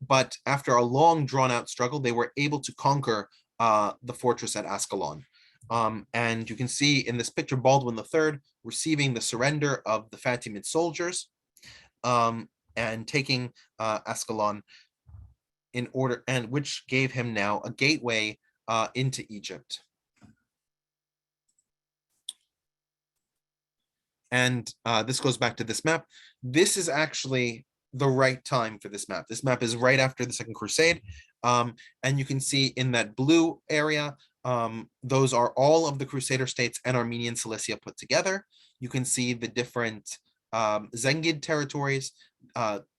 But after a long, drawn-out struggle, they were able to conquer the fortress at Ascalon. And you can see in this picture Baldwin III receiving the surrender of the Fatimid soldiers and taking Ascalon in order, and which gave him now a gateway into Egypt. And this goes back to this map. This is actually the right time for this map. This map is right after the Second Crusade. And you can see in that blue area, those are all of the Crusader states and Armenian Cilicia put together. You can see the different Zengid territories.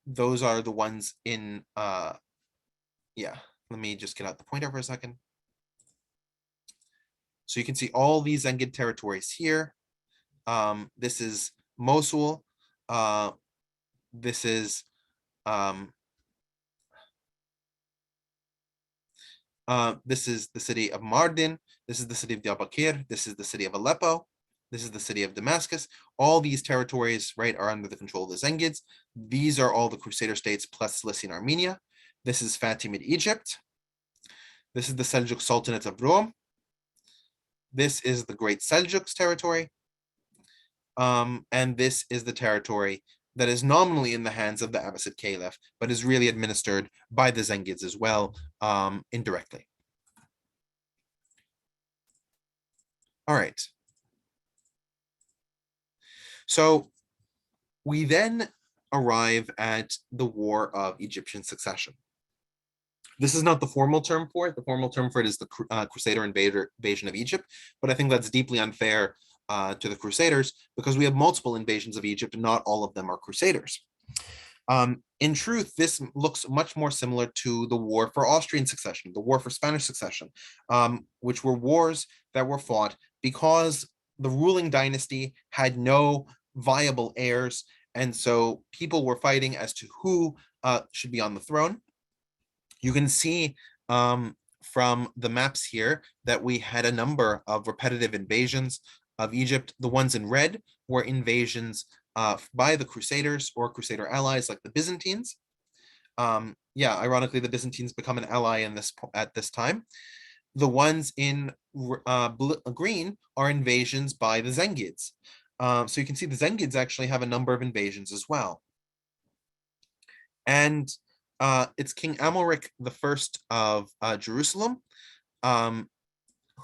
Those are the ones in, yeah, let me just get out the pointer for a second. So you can see all these Zengid territories here. This is Mosul. This is the city of Mardin. This is the city of Diyarbakir. This is the city of Aleppo. This is the city of Damascus. All these territories, right, are under the control of the Zengids. These are all the Crusader states plus Cilician Armenia. This is Fatimid Egypt. This is the Seljuk Sultanate of Rome. This is the Great Seljuks territory. And this is the territory that is nominally in the hands of the Abbasid Caliph, but is really administered by the Zengids as well, indirectly. All right. So we then arrive at the War of Egyptian Succession. This is not the formal term for it. The formal term for it is the Crusader invasion of Egypt, but I think that's deeply unfair to the Crusaders because we have multiple invasions of Egypt and not all of them are Crusaders. In truth, this looks much more similar to the War for Austrian Succession, the War for Spanish Succession, which were wars that were fought because the ruling dynasty had no viable heirs, and so people were fighting as to who should be on the throne. You can see from the maps here that we had a number of repetitive invasions of Egypt. The ones in red were invasions by the Crusaders or Crusader allies like the Byzantines. Yeah, ironically, the Byzantines become an ally at this time. The ones in green are invasions by the Zengids. So you can see the Zengids actually have a number of invasions as well. And it's King Amalric I of Jerusalem,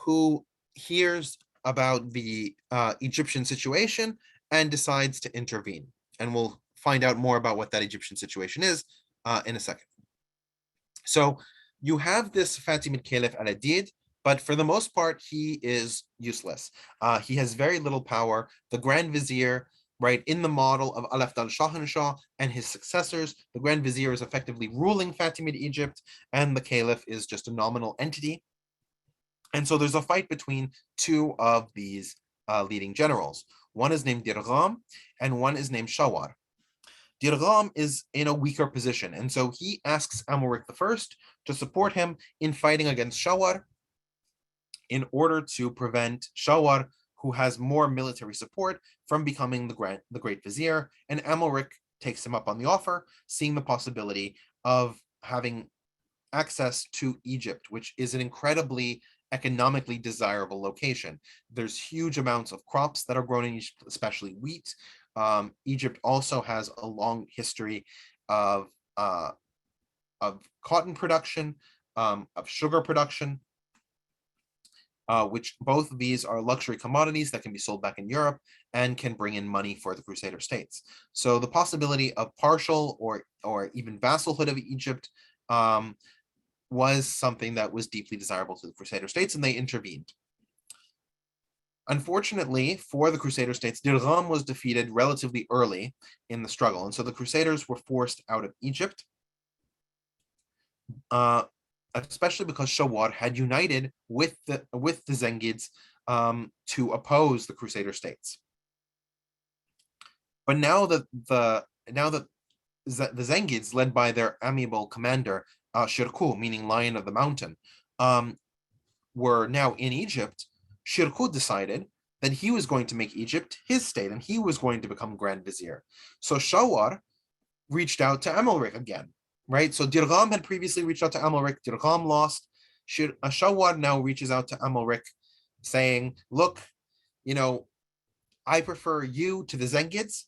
who hears about the Egyptian situation and decides to intervene. And we'll find out more about what that Egyptian situation is in a second. So you have this Fatimid Caliph al-Adid, but for the most part, he is useless. He has very little power. The Grand Vizier, right, in the model of Alafd al-Shahanshah and his successors, the Grand Vizier is effectively ruling Fatimid Egypt, and the Caliph is just a nominal entity. And so there's a fight between two of these leading generals. One is named Dirgham, and one is named Shawar. Dirgham is in a weaker position, and so he asks Amalric I to support him in fighting against Shawar in order to prevent Shawar, who has more military support, from becoming the Great Vizier, and Amalric takes him up on the offer, seeing the possibility of having access to Egypt, which is an incredibly economically desirable location. There's huge amounts of crops that are grown in Egypt, especially wheat. Egypt also has a long history of cotton production, of sugar production, which both of these are luxury commodities that can be sold back in Europe and can bring in money for the Crusader states. So the possibility of partial or even vassalhood of Egypt was something that was deeply desirable to the Crusader states, and they intervened. Unfortunately for the Crusader states, Dirgham was defeated relatively early in the struggle, and so the Crusaders were forced out of Egypt, especially because Shawar had united with the Zengids to oppose the Crusader states. But now that the Zengids, led by their amiable commander Shirkuh, meaning Lion of the Mountain, were now in Egypt, Shirkuh decided that he was going to make Egypt his state and he was going to become Grand Vizier. So Shawar reached out to Amalric again, right? So Dirgham had previously reached out to Amalric. Dirgham lost. Shawar now reaches out to Amalric saying, look, I prefer you to the Zengids.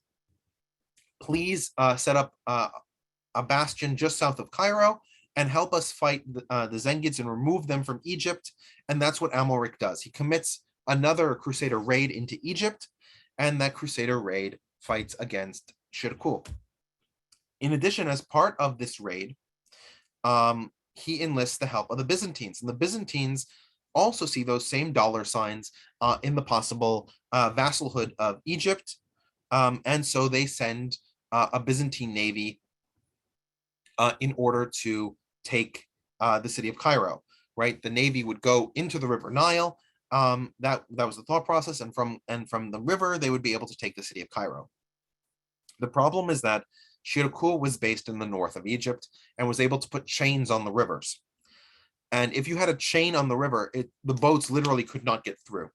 Please set up a bastion just south of Cairo and help us fight the Zengids and remove them from Egypt. And that's what Amalric does. He commits another Crusader raid into Egypt, and that Crusader raid fights against Shirkuh. In addition, as part of this raid, he enlists the help of the Byzantines. And the Byzantines also see those same dollar signs in the possible vassalhood of Egypt. And so they send a Byzantine navy in order to take the city of Cairo, right? The navy would go into the River Nile. That was the thought process. And from the river, they would be able to take the city of Cairo. The problem is that Shirkuh was based in the north of Egypt and was able to put chains on the rivers. And if you had a chain on the river, the boats literally could not get through.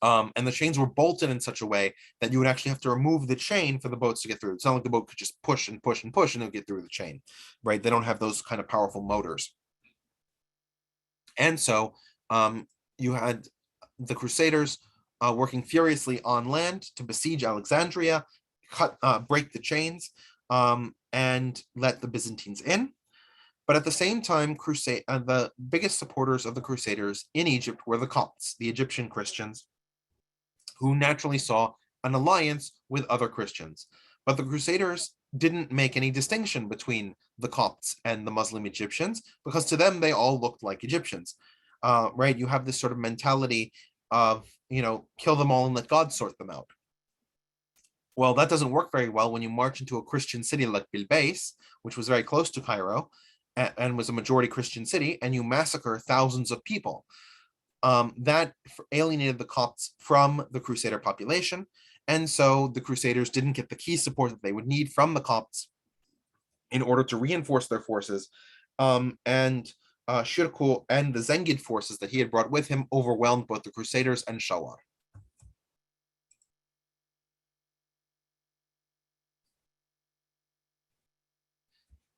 And the chains were bolted in such a way that you would actually have to remove the chain for the boats to get through. It's not like the boat could just push and push and push and it would get through the chain, right? They don't have those kind of powerful motors. And so you had the Crusaders working furiously on land to besiege Alexandria, break the chains, and let the Byzantines in. But at the same time, the biggest supporters of the Crusaders in Egypt were the Copts, the Egyptian Christians, who naturally saw an alliance with other Christians. But the Crusaders didn't make any distinction between the Copts and the Muslim Egyptians, because to them, they all looked like Egyptians, right? You have this sort of mentality of, kill them all and let God sort them out. Well, that doesn't work very well when you march into a Christian city like Bilbais, which was very close to Cairo, and was a majority Christian city, and you massacre thousands of people. That alienated the Copts from the Crusader population, and so the Crusaders didn't get the key support that they would need from the Copts in order to reinforce their forces, and Shirkuh and the Zengid forces that he had brought with him overwhelmed both the Crusaders and Shawar.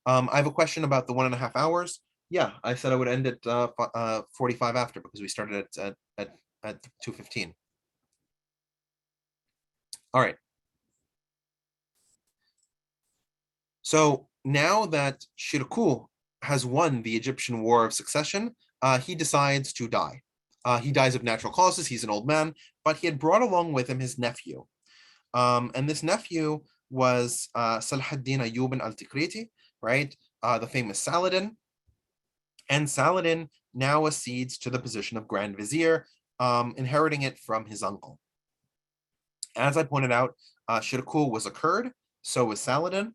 I have a question about the 1.5 hours. Yeah, I said I would end at 45 after, because we started at 2:15. All right. So now that Shirkuh has won the Egyptian War of Succession, he decides to die. He dies of natural causes. He's an old man, but he had brought along with him his nephew. And this nephew was Salahuddin Ayyub al-Tikriti, right? The famous Saladin. And Saladin now accedes to the position of Grand Vizier, inheriting it from his uncle. As I pointed out, Shirkuh was a Kurd, so was Saladin.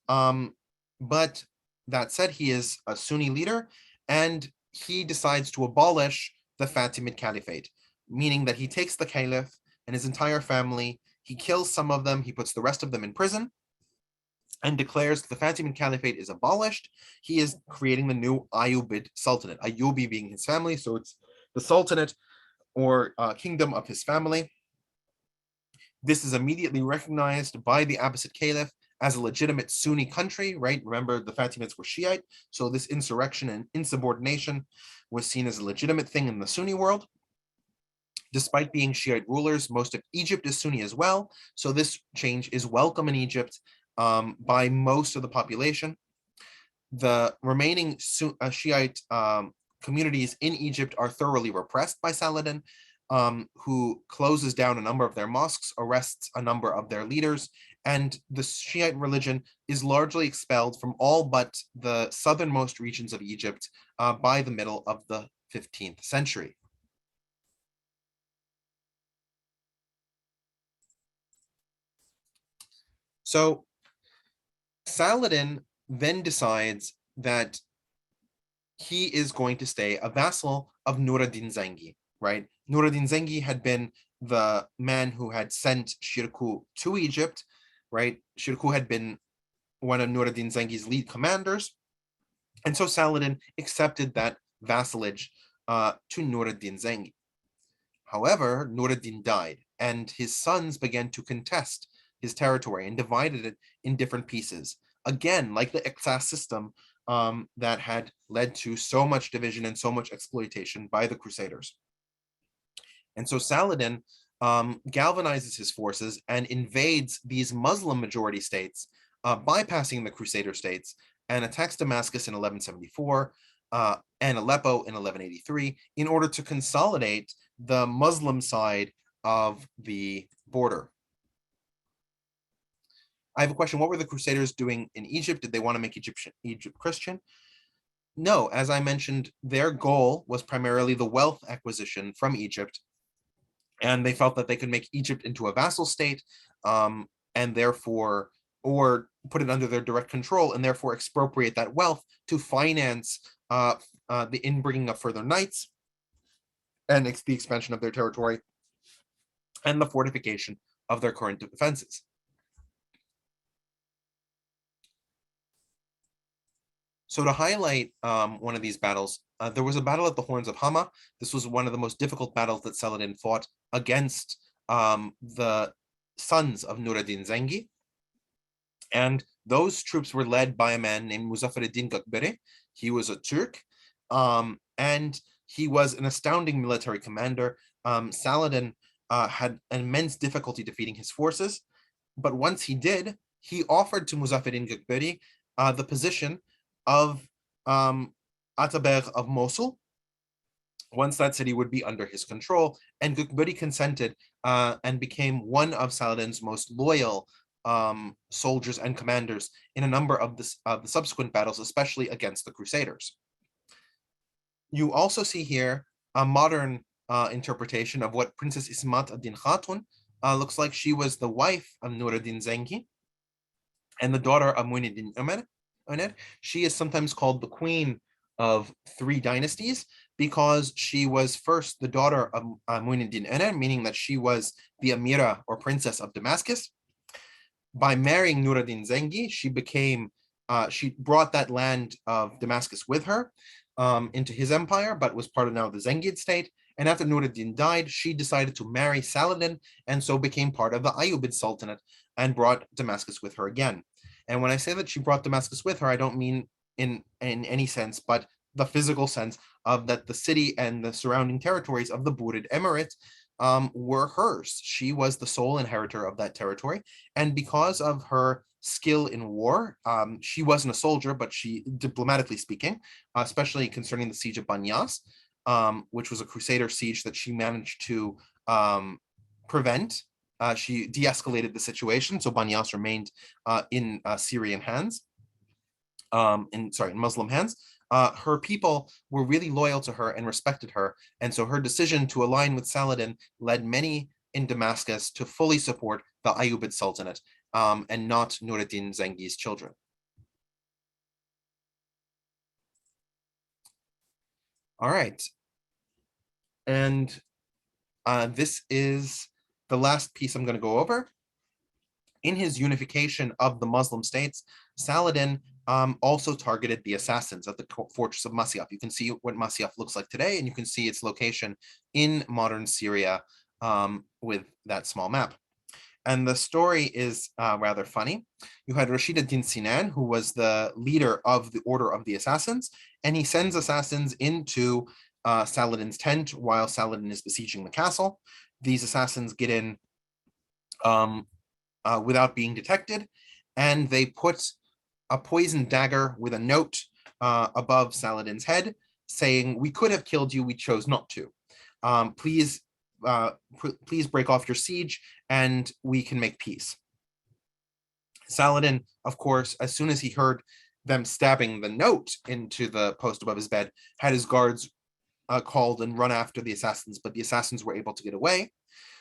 But that said, he is a Sunni leader, and he decides to abolish the Fatimid Caliphate, meaning that he takes the Caliph and his entire family, he kills some of them, he puts the rest of them in prison, and declares the Fatimid Caliphate is abolished. He is creating the new Ayyubid Sultanate, Ayyubi being his family, so it's the Sultanate or kingdom of his family. This is immediately recognized by the Abbasid Caliph as a legitimate Sunni country, right? Remember, the Fatimids were Shiite, so this insurrection and insubordination was seen as a legitimate thing in the Sunni world. Despite being Shiite rulers, most of Egypt is Sunni as well, so this change is welcome in Egypt by most of the population. The remaining Shiite communities in Egypt are thoroughly repressed by Saladin, who closes down a number of their mosques, arrests a number of their leaders, and the Shiite religion is largely expelled from all but the southernmost regions of Egypt by the middle of the 15th century. So Saladin then decides that he is going to stay a vassal of Nur ad-Din Zengi, right? Nur ad-Din Zengi had been the man who had sent Shirkuh to Egypt, right? Shirkuh had been one of Nur ad-Din Zengi's lead commanders. And so Saladin accepted that vassalage to Nur ad-Din Zengi. However, Nur ad-Din died, and his sons began to contest his territory and divided it in different pieces. Again, like the Iqtas system that had led to so much division and so much exploitation by the Crusaders. And so Saladin galvanizes his forces and invades these Muslim majority states, bypassing the Crusader states, and attacks Damascus in 1174 and Aleppo in 1183 in order to consolidate the Muslim side of the border. I have a question. What were the Crusaders doing in Egypt? Did they want to make Egypt Christian? No, as I mentioned, their goal was primarily the wealth acquisition from Egypt, and they felt that they could make Egypt into a vassal state, and therefore, or put it under their direct control, and therefore expropriate that wealth to finance the inbringing of further knights, and the expansion of their territory, and the fortification of their current defenses. So to highlight one of these battles, there was a battle at the Horns of Hama. This was one of the most difficult battles that Saladin fought against the sons of Nur ad-Din Zengi. And those troops were led by a man named Muzaffar ad-Din Gakberi. He was a Turk, and he was an astounding military commander. Saladin had an immense difficulty defeating his forces, but once he did, he offered to Muzaffar ad-Din Gakberi the position of Atabeg of Mosul, once that city would be under his control, and Gukberi consented and became one of Saladin's most loyal soldiers and commanders in a number of the subsequent battles, especially against the Crusaders. You also see here a modern interpretation of what Princess Ismat ad-Din Khatun looks like. She was the wife of Nur ad-Din Zengi and the daughter of Mu'in ad-Din Umar. She is sometimes called the queen of three dynasties because she was first the daughter of Mu'in ad-Din Umar, meaning that she was the Amira or princess of Damascus. By marrying Nur ad-Din Zengi, she brought that land of Damascus with her into his empire, but was part of now the Zengid state. And after Nur ad-Din died, she decided to marry Saladin, and so became part of the Ayyubid Sultanate and brought Damascus with her again. And when I say that she brought Damascus with her, I don't mean in any sense, but the physical sense of that the city and the surrounding territories of the Burid Emirate were hers. She was the sole inheritor of that territory. And because of her skill in war, she wasn't a soldier, but she, diplomatically speaking, especially concerning the siege of Banyas, which was a Crusader siege that she managed to prevent. She de-escalated the situation, so Banyas remained in Syrian hands, in Muslim hands. Her people were really loyal to her and respected her, and so her decision to align with Saladin led many in Damascus to fully support the Ayyubid Sultanate and not Nur ad-Din Zengi's children. All right, and this is the last piece I'm going to go over. In his unification of the Muslim states, Saladin also targeted the assassins of the fortress of Masyaf. You can see what Masyaf looks like today, and you can see its location in modern Syria with that small map. And the story is rather funny. You had Rashid ad-Din Sinan, who was the leader of the Order of the Assassins, and he sends assassins into Saladin's tent while Saladin is besieging the castle. These assassins get in without being detected, and they put a poisoned dagger with a note above Saladin's head saying, "We could have killed you, we chose not to. Please break off your siege and we can make peace." Saladin, of course, as soon as he heard them stabbing the note into the post above his bed, had his guards called and run after the assassins, but the assassins were able to get away.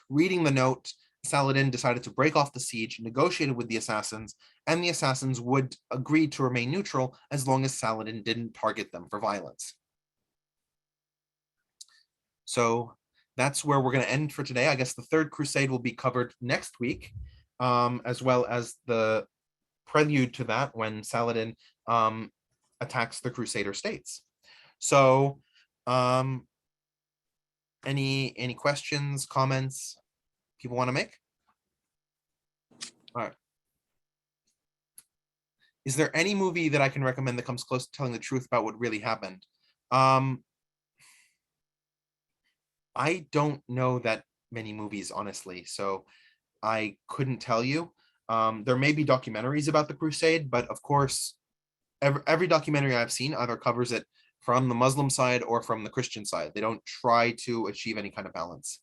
Reading the note, Saladin decided to break off the siege, negotiated with the assassins, and the assassins would agree to remain neutral as long as Saladin didn't target them for violence. So that's where we're going to end for today. I guess the Third Crusade will be covered next week, as well as the prelude to that when Saladin attacks the Crusader States. So any questions, comments people want to make? All right. Is there any movie that I can recommend that comes close to telling the truth about what really happened? I don't know that many movies, honestly, so I couldn't tell you. There may be documentaries about the Crusade, but of course, every documentary I've seen either covers it from the Muslim side or from the Christian side. They don't try to achieve any kind of balance.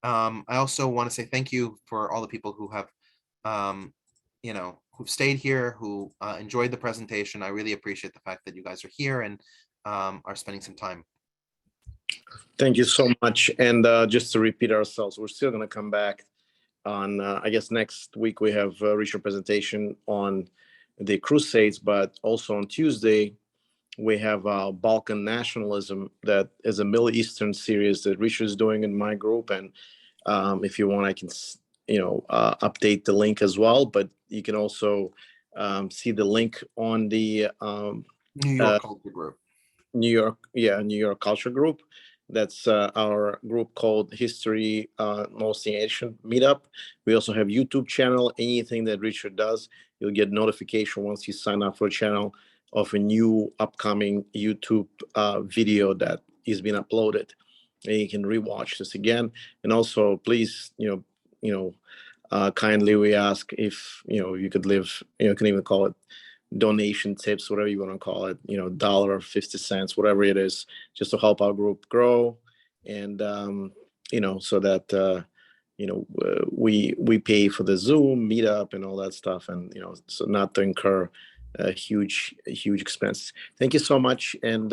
I also want to say thank you for all the people who have, who've stayed here, who enjoyed the presentation. I really appreciate the fact that you guys are here and are spending some time. Thank you so much. And just to repeat ourselves, we're still going to come back on, I guess next week we have a Richard presentation on the Crusades, but also on Tuesday, we have Balkan nationalism, that is a Middle Eastern series that Richard is doing in my group. And if you want, I can, update the link as well, but you can also see the link on the New York Culture Group. New York Culture Group. That's our group called History Mostly Ancient Meetup. We also have YouTube channel. Anything that Richard does, you'll get notification once you sign up for a channel of a new upcoming YouTube video that is being uploaded. And you can rewatch this again. And also, please, kindly we ask if you could leave. You can even call it donation tips, whatever you want to call it, dollar, 50 cents, whatever it is, just to help our group grow. And, so that, we pay for the Zoom meetup and all that stuff. And, so not to incur huge expenses. Thank you so much. And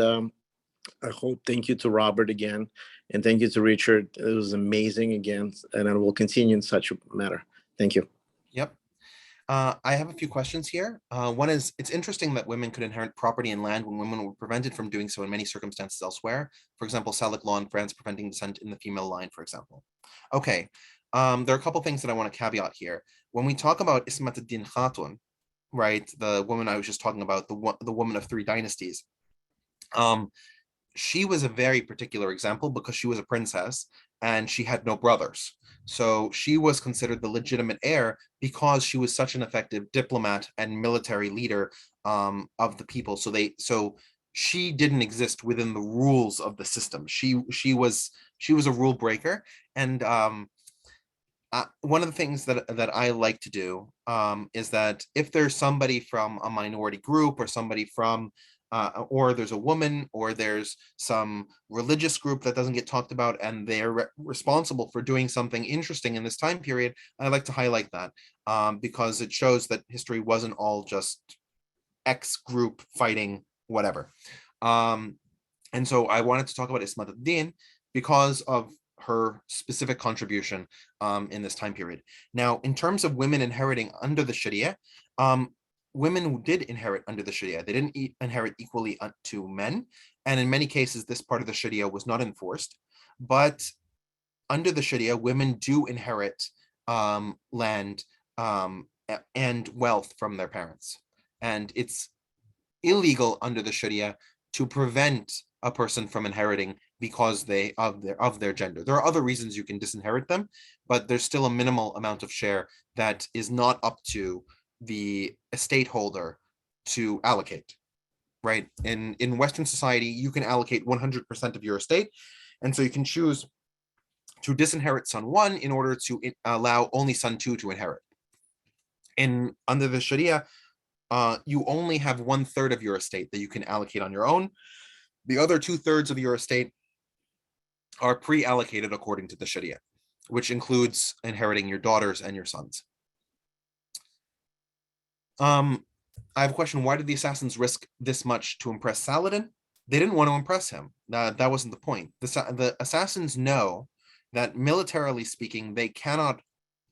thank you to Robert again. And thank you to Richard. It was amazing again. And I will continue in such a matter. Thank you. Yep. I have a few questions here. One is, it's interesting that women could inherit property and land when women were prevented from doing so in many circumstances elsewhere. For example, Salic law in France preventing descent in the female line, for example. Okay, there are a couple things that I want to caveat here. When we talk about Ismat ad-Din Khatun, right, the woman I was just talking about, the woman of 3 dynasties, she was a very particular example because she was a princess and she had no brothers. So she was considered the legitimate heir because she was such an effective diplomat and military leader of the people. So she didn't exist within the rules of the system. She was a rule breaker. And one of the things that I like to do is that if there's somebody from a minority group or somebody from or there's a woman or there's some religious group that doesn't get talked about and they're responsible for doing something interesting in this time period, I like to highlight that because it shows that history wasn't all just X group fighting whatever. And so I wanted to talk about Ismat ad-Din because of her specific contribution in this time period. Now, in terms of women inheriting under the Sharia, women did inherit under the Sharia. They didn't inherit equally to men. And in many cases, this part of the Sharia was not enforced. But under the Sharia, women do inherit land and wealth from their parents. And it's illegal under the Sharia to prevent a person from inheriting because of their gender. There are other reasons you can disinherit them, but there's still a minimal amount of share that is not up to the estate holder to allocate. Right? In Western society, you can allocate 100% of your estate, and so you can choose to disinherit son 1 in order to allow only son 2 to inherit. Under the Sharia, you only have 1/3 of your estate that you can allocate on your own. The other 2/3 of your estate are pre-allocated according to the Sharia, which includes inheriting your daughters and your sons. I have a question. Why did the assassins risk this much to impress Saladin? They didn't want to impress him. That wasn't the point. The assassins know that militarily speaking, they cannot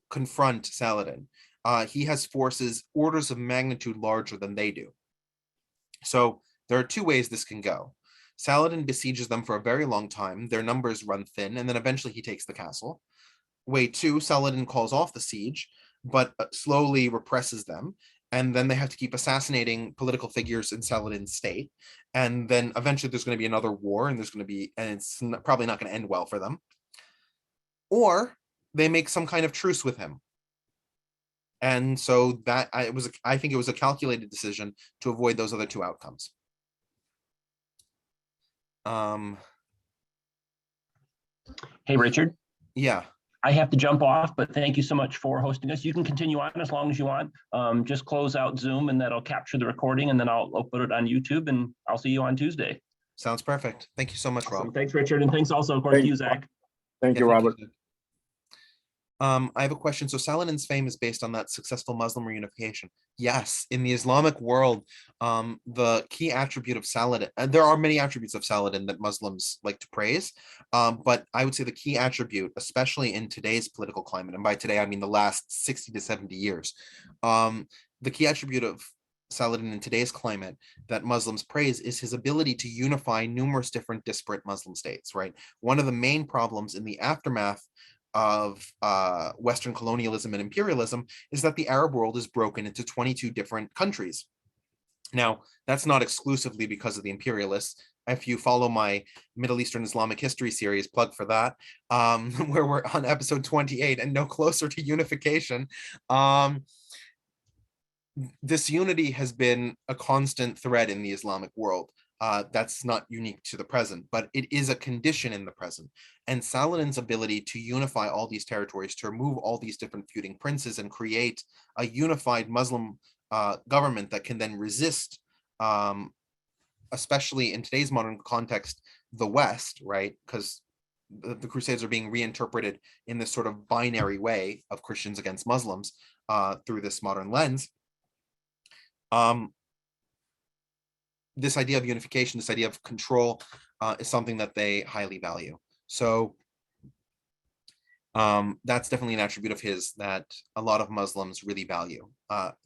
confront Saladin. He has forces orders of magnitude larger than they do. So there are two ways this can go. Saladin besieges them for a very long time. Their numbers run thin, and then eventually he takes the castle. Way 2, Saladin calls off the siege, but slowly represses them. And then they have to keep assassinating political figures in Saladin's state. And then eventually there's going to be another war, and it's probably not going to end well for them. Or they make some kind of truce with him. And so I think it was a calculated decision to avoid those other two outcomes. Hey, Richard. Yeah. I have to jump off, but thank you so much for hosting us. You can continue on as long as you want. Just close out Zoom and that'll capture the recording, and then I'll put it on YouTube, and I'll see you on Tuesday. Sounds perfect. Thank you so much, Awesome. Rob. Thanks, Richard. And thanks also, of course, to you, Zach. Thank you, Robert. I have a question. So Saladin's fame is based on that successful Muslim reunification. Yes, in the Islamic world, the key attribute of Saladin, and there are many attributes of Saladin that Muslims like to praise, but I would say the key attribute, especially in today's political climate, and by today I mean the last 60 to 70 years, the key attribute of Saladin in today's climate that Muslims praise is his ability to unify numerous different disparate Muslim states, right? One of the main problems in the aftermath of Western colonialism and imperialism is that the Arab world is broken into 22 different countries. Now, that's not exclusively because of the imperialists. If you follow my Middle Eastern Islamic history series, plug for that, where we're on episode 28 and no closer to unification, this unity has been a constant thread in the Islamic world. That's not unique to the present, but it is a condition in the present. And Saladin's ability to unify all these territories, to remove all these different feuding princes and create a unified Muslim government that can then resist, especially in today's modern context, the West, right? Because the Crusades are being reinterpreted in this sort of binary way of Christians against Muslims through this modern lens. This idea of unification, this idea of control, is something that they highly value. So that's definitely an attribute of his that a lot of Muslims really value.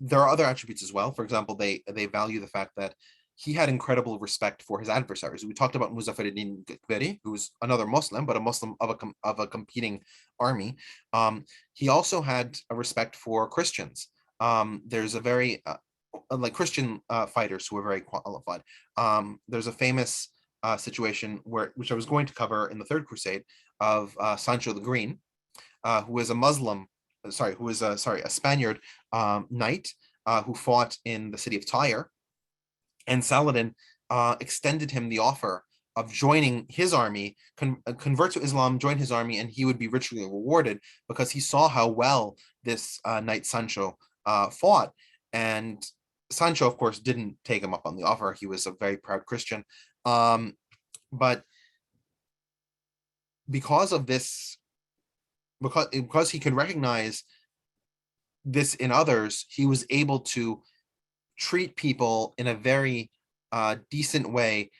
There are other attributes as well. For example, they value the fact that he had incredible respect for his adversaries. We talked about Muzaffaruddin Ghaffari, who's another Muslim, but a Muslim of a competing army. He also had a respect for Christians. There's a very like Christian fighters who are very qualified. There's a famous situation which I was going to cover in the Third Crusade of Sancho the Green, who is a Spaniard knight who fought in the city of Tyre, and Saladin extended him the offer of joining his army, convert to Islam, join his army, and he would be richly rewarded because he saw how well this knight Sancho fought. And Sancho, of course, didn't take him up on the offer. He was a very proud Christian. But because of this, because he could recognize this in others, he was able to treat people in a very decent way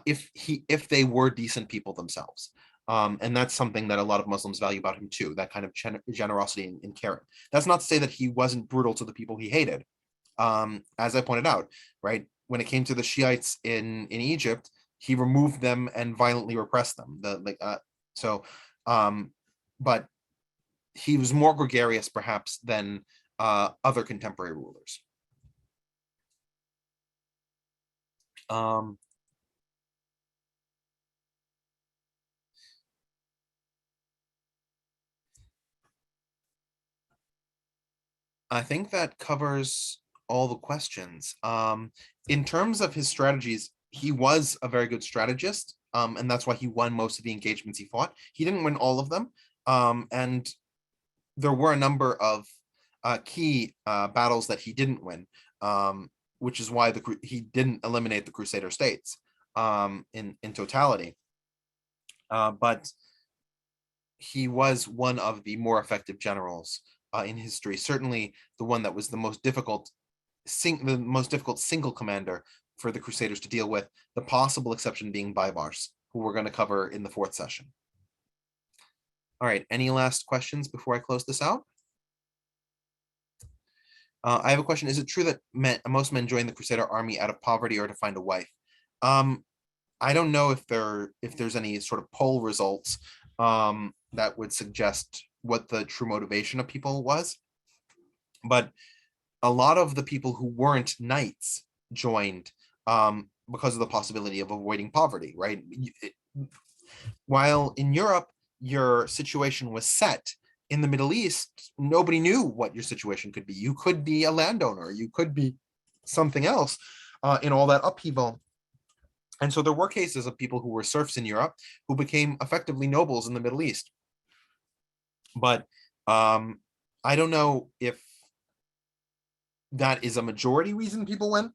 if they were decent people themselves. And that's something that a lot of Muslims value about him too, that kind of generosity and caring. That's not to say that he wasn't brutal to the people he hated. As I pointed out, right, when it came to the Shiites in Egypt, he removed them and violently repressed them. But he was more gregarious perhaps than other contemporary rulers. I think that covers all the questions. In terms of his strategies, he was a very good strategist, and that's why he won most of the engagements he fought. He didn't win all of them, and there were a number of key battles that he didn't win, which is why he didn't eliminate the Crusader States in totality. But he was one of the more effective generals in history. Certainly, the one that was the most difficult single commander for the Crusaders to deal with. The possible exception being Baibars, who we're going to cover in the 4th session. All right. Any last questions before I close this out? I have a question. Is it true that most men join the Crusader army out of poverty or to find a wife? I don't know if there's any sort of poll results that would suggest what the true motivation of people was, but a lot of the people who weren't knights joined because of the possibility of avoiding poverty, right? While in Europe, your situation was set, in the Middle East, nobody knew what your situation could be. You could be a landowner, you could be something else in all that upheaval. And so there were cases of people who were serfs in Europe who became effectively nobles in the Middle East. But I don't know if that is a majority reason people went,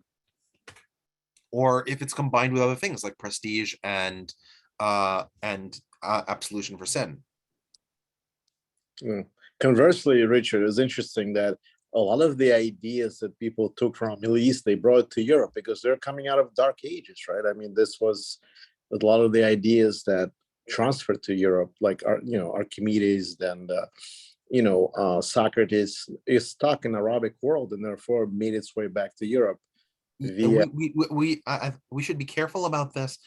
or if it's combined with other things like prestige and absolution for sin. Conversely, Richard, it's interesting that a lot of the ideas that people took from Middle East, they brought to Europe because they're coming out of Dark Ages, right? I mean, this was a lot of the ideas that transferred to Europe, like Archimedes and Socrates is stuck in Arabic world and therefore made its way back to Europe. We should be careful about this.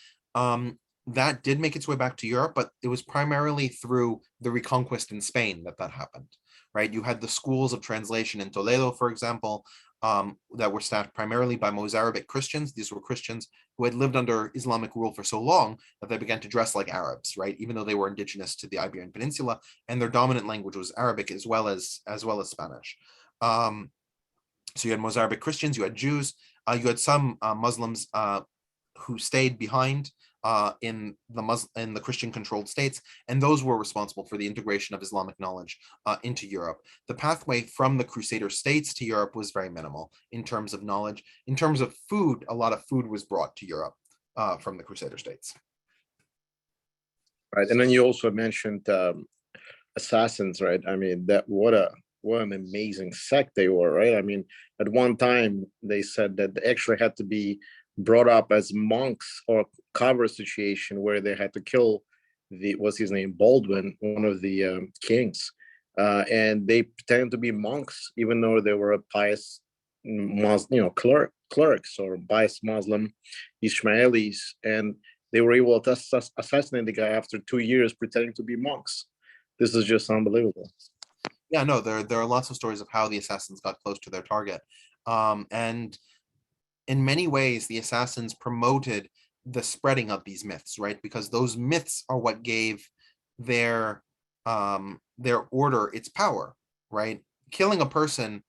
That did make its way back to Europe, but it was primarily through the Reconquista in Spain that happened, right? You had the schools of translation in Toledo, for example, that were staffed primarily by Mozarabic Christians. These were Christians who had lived under Islamic rule for so long that they began to dress like Arabs, right? Even though they were indigenous to the Iberian Peninsula, and their dominant language was Arabic as well as Spanish. So you had Mozarabic Christians, you had Jews, you had some Muslims who stayed behind in the Christian-controlled states, and those were responsible for the integration of Islamic knowledge into Europe. The pathway from the Crusader states to Europe was very minimal in terms of knowledge. In terms of food, a lot of food was brought to Europe from the Crusader states. Right, and then you also mentioned assassins, right? I mean, what an amazing sect they were, right? I mean, at one time they said that they actually had to be brought up as monks or cover situation where they had to kill what's his name, Baldwin, one of the kings, and they pretended to be monks even though they were a pious clerics or pious Muslim Ismailis, and they were able to assassinate the guy after 2 years pretending to be monks. This is just unbelievable. Yeah, no, there are lots of stories of how the assassins got close to their target, and in many ways, the assassins promoted the spreading of these myths, right? Because those myths are what gave their order its power, right? Killing a person,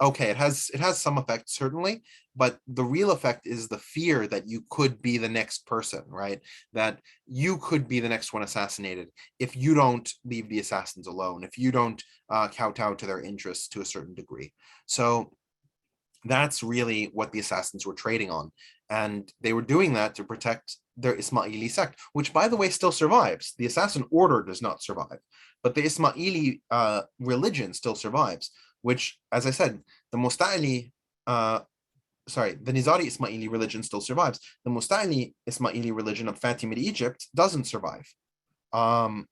okay, it has some effect, certainly, but the real effect is the fear that you could be the next person, right? That you could be the next one assassinated if you don't leave the assassins alone, if you don't kowtow to their interests to a certain degree. So that's really what the assassins were trading on. And they were doing that to protect their Ismaili sect, which, by the way, still survives. The assassin order does not survive, but the Ismaili religion still survives, which, as I said, the Nizari Ismaili religion still survives. The Musta'ili Ismaili religion of Fatimid Egypt doesn't survive. The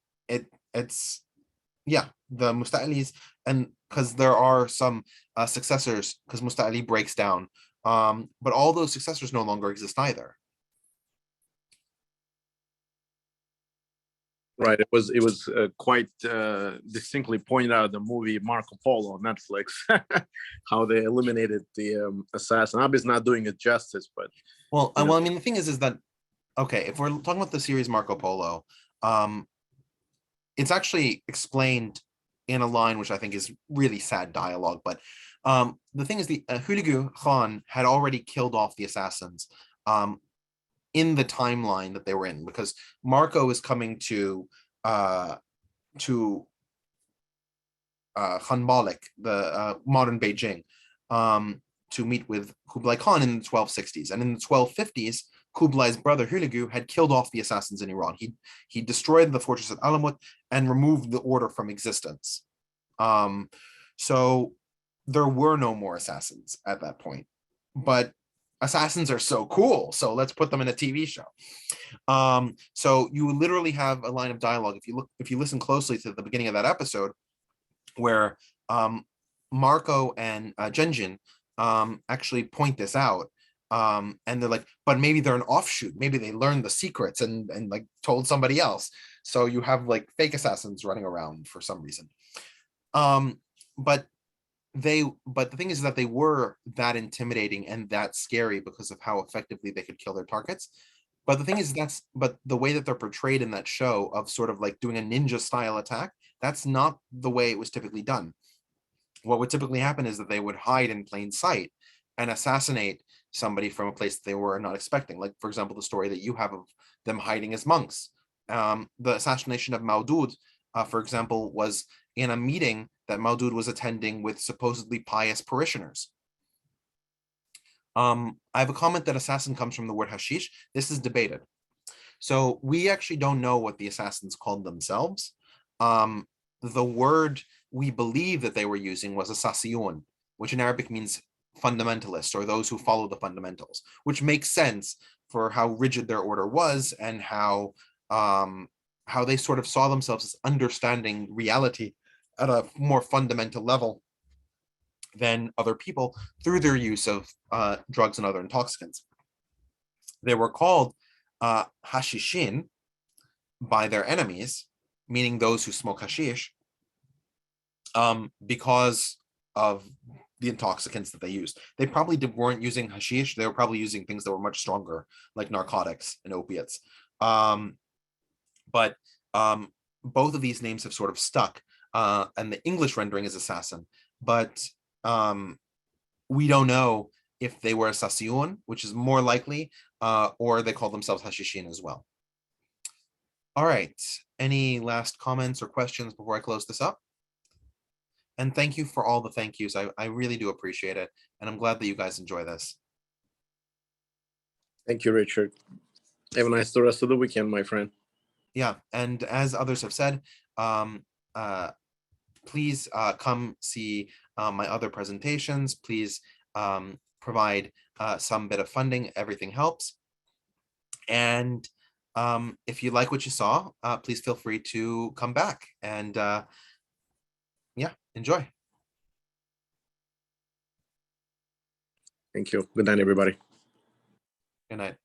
Musta'ilis, and because there are some successors, because Musta'ili breaks down, but all those successors no longer exist either. Right. It was quite distinctly pointed out in the movie Marco Polo on Netflix, how they eliminated the assassin. Obviously, not doing it justice, but Well, you know. well, I mean, the thing is that okay, if we're talking about the series Marco Polo, it's actually explained in a line which I think is really sad dialogue. But the thing is, the Hulagu Khan had already killed off the assassins in the timeline that they were in, because Marco is coming to Khanbalik, the modern Beijing, to meet with Kublai Khan in the 1260s, and in the 1250s. Kublai's brother Hulagu had killed off the assassins in Iran. He destroyed the fortress of Alamut and removed the order from existence. So there were no more assassins at that point. But assassins are so cool, so let's put them in a TV show. So you literally have a line of dialogue. If you listen closely to the beginning of that episode, where Marco and Genjin actually point this out. And they're like, but maybe they're an offshoot. Maybe they learned the secrets and like told somebody else. So you have like fake assassins running around for some reason. But the thing is that they were that intimidating and that scary because of how effectively they could kill their targets. But the thing is, but the way that they're portrayed in that show of sort of like doing a ninja style attack, that's not the way it was typically done. What would typically happen is that they would hide in plain sight and assassinate somebody from a place that they were not expecting. Like, for example, the story that you have of them hiding as monks. The assassination of Maudud, for example, was in a meeting that Maudud was attending with supposedly pious parishioners. I have a comment that assassin comes from the word hashish. This is debated. So we actually don't know what the assassins called themselves. The word we believe that they were using was assasiyun, which in Arabic means fundamentalists, or those who follow the fundamentals, which makes sense for how rigid their order was and how they sort of saw themselves as understanding reality at a more fundamental level than other people through their use of drugs and other intoxicants. They were called hashishin by their enemies, meaning those who smoke hashish, because of the intoxicants that they used. They probably weren't using hashish. They were probably using things that were much stronger, like narcotics and opiates. But both of these names have sort of stuck, and the English rendering is assassin. But we don't know if they were assasiyun, which is more likely, or they call themselves hashishin as well. All right. Any last comments or questions before I close this up? And thank you for all the thank yous. I really do appreciate it. And I'm glad that you guys enjoy this. Thank you, Richard. Have a nice rest of the weekend, my friend. Yeah. And as others have said, please come see my other presentations. Please provide some bit of funding. Everything helps. And if you like what you saw, please feel free to come back and yeah, enjoy. Thank you. Good night, everybody. Good night.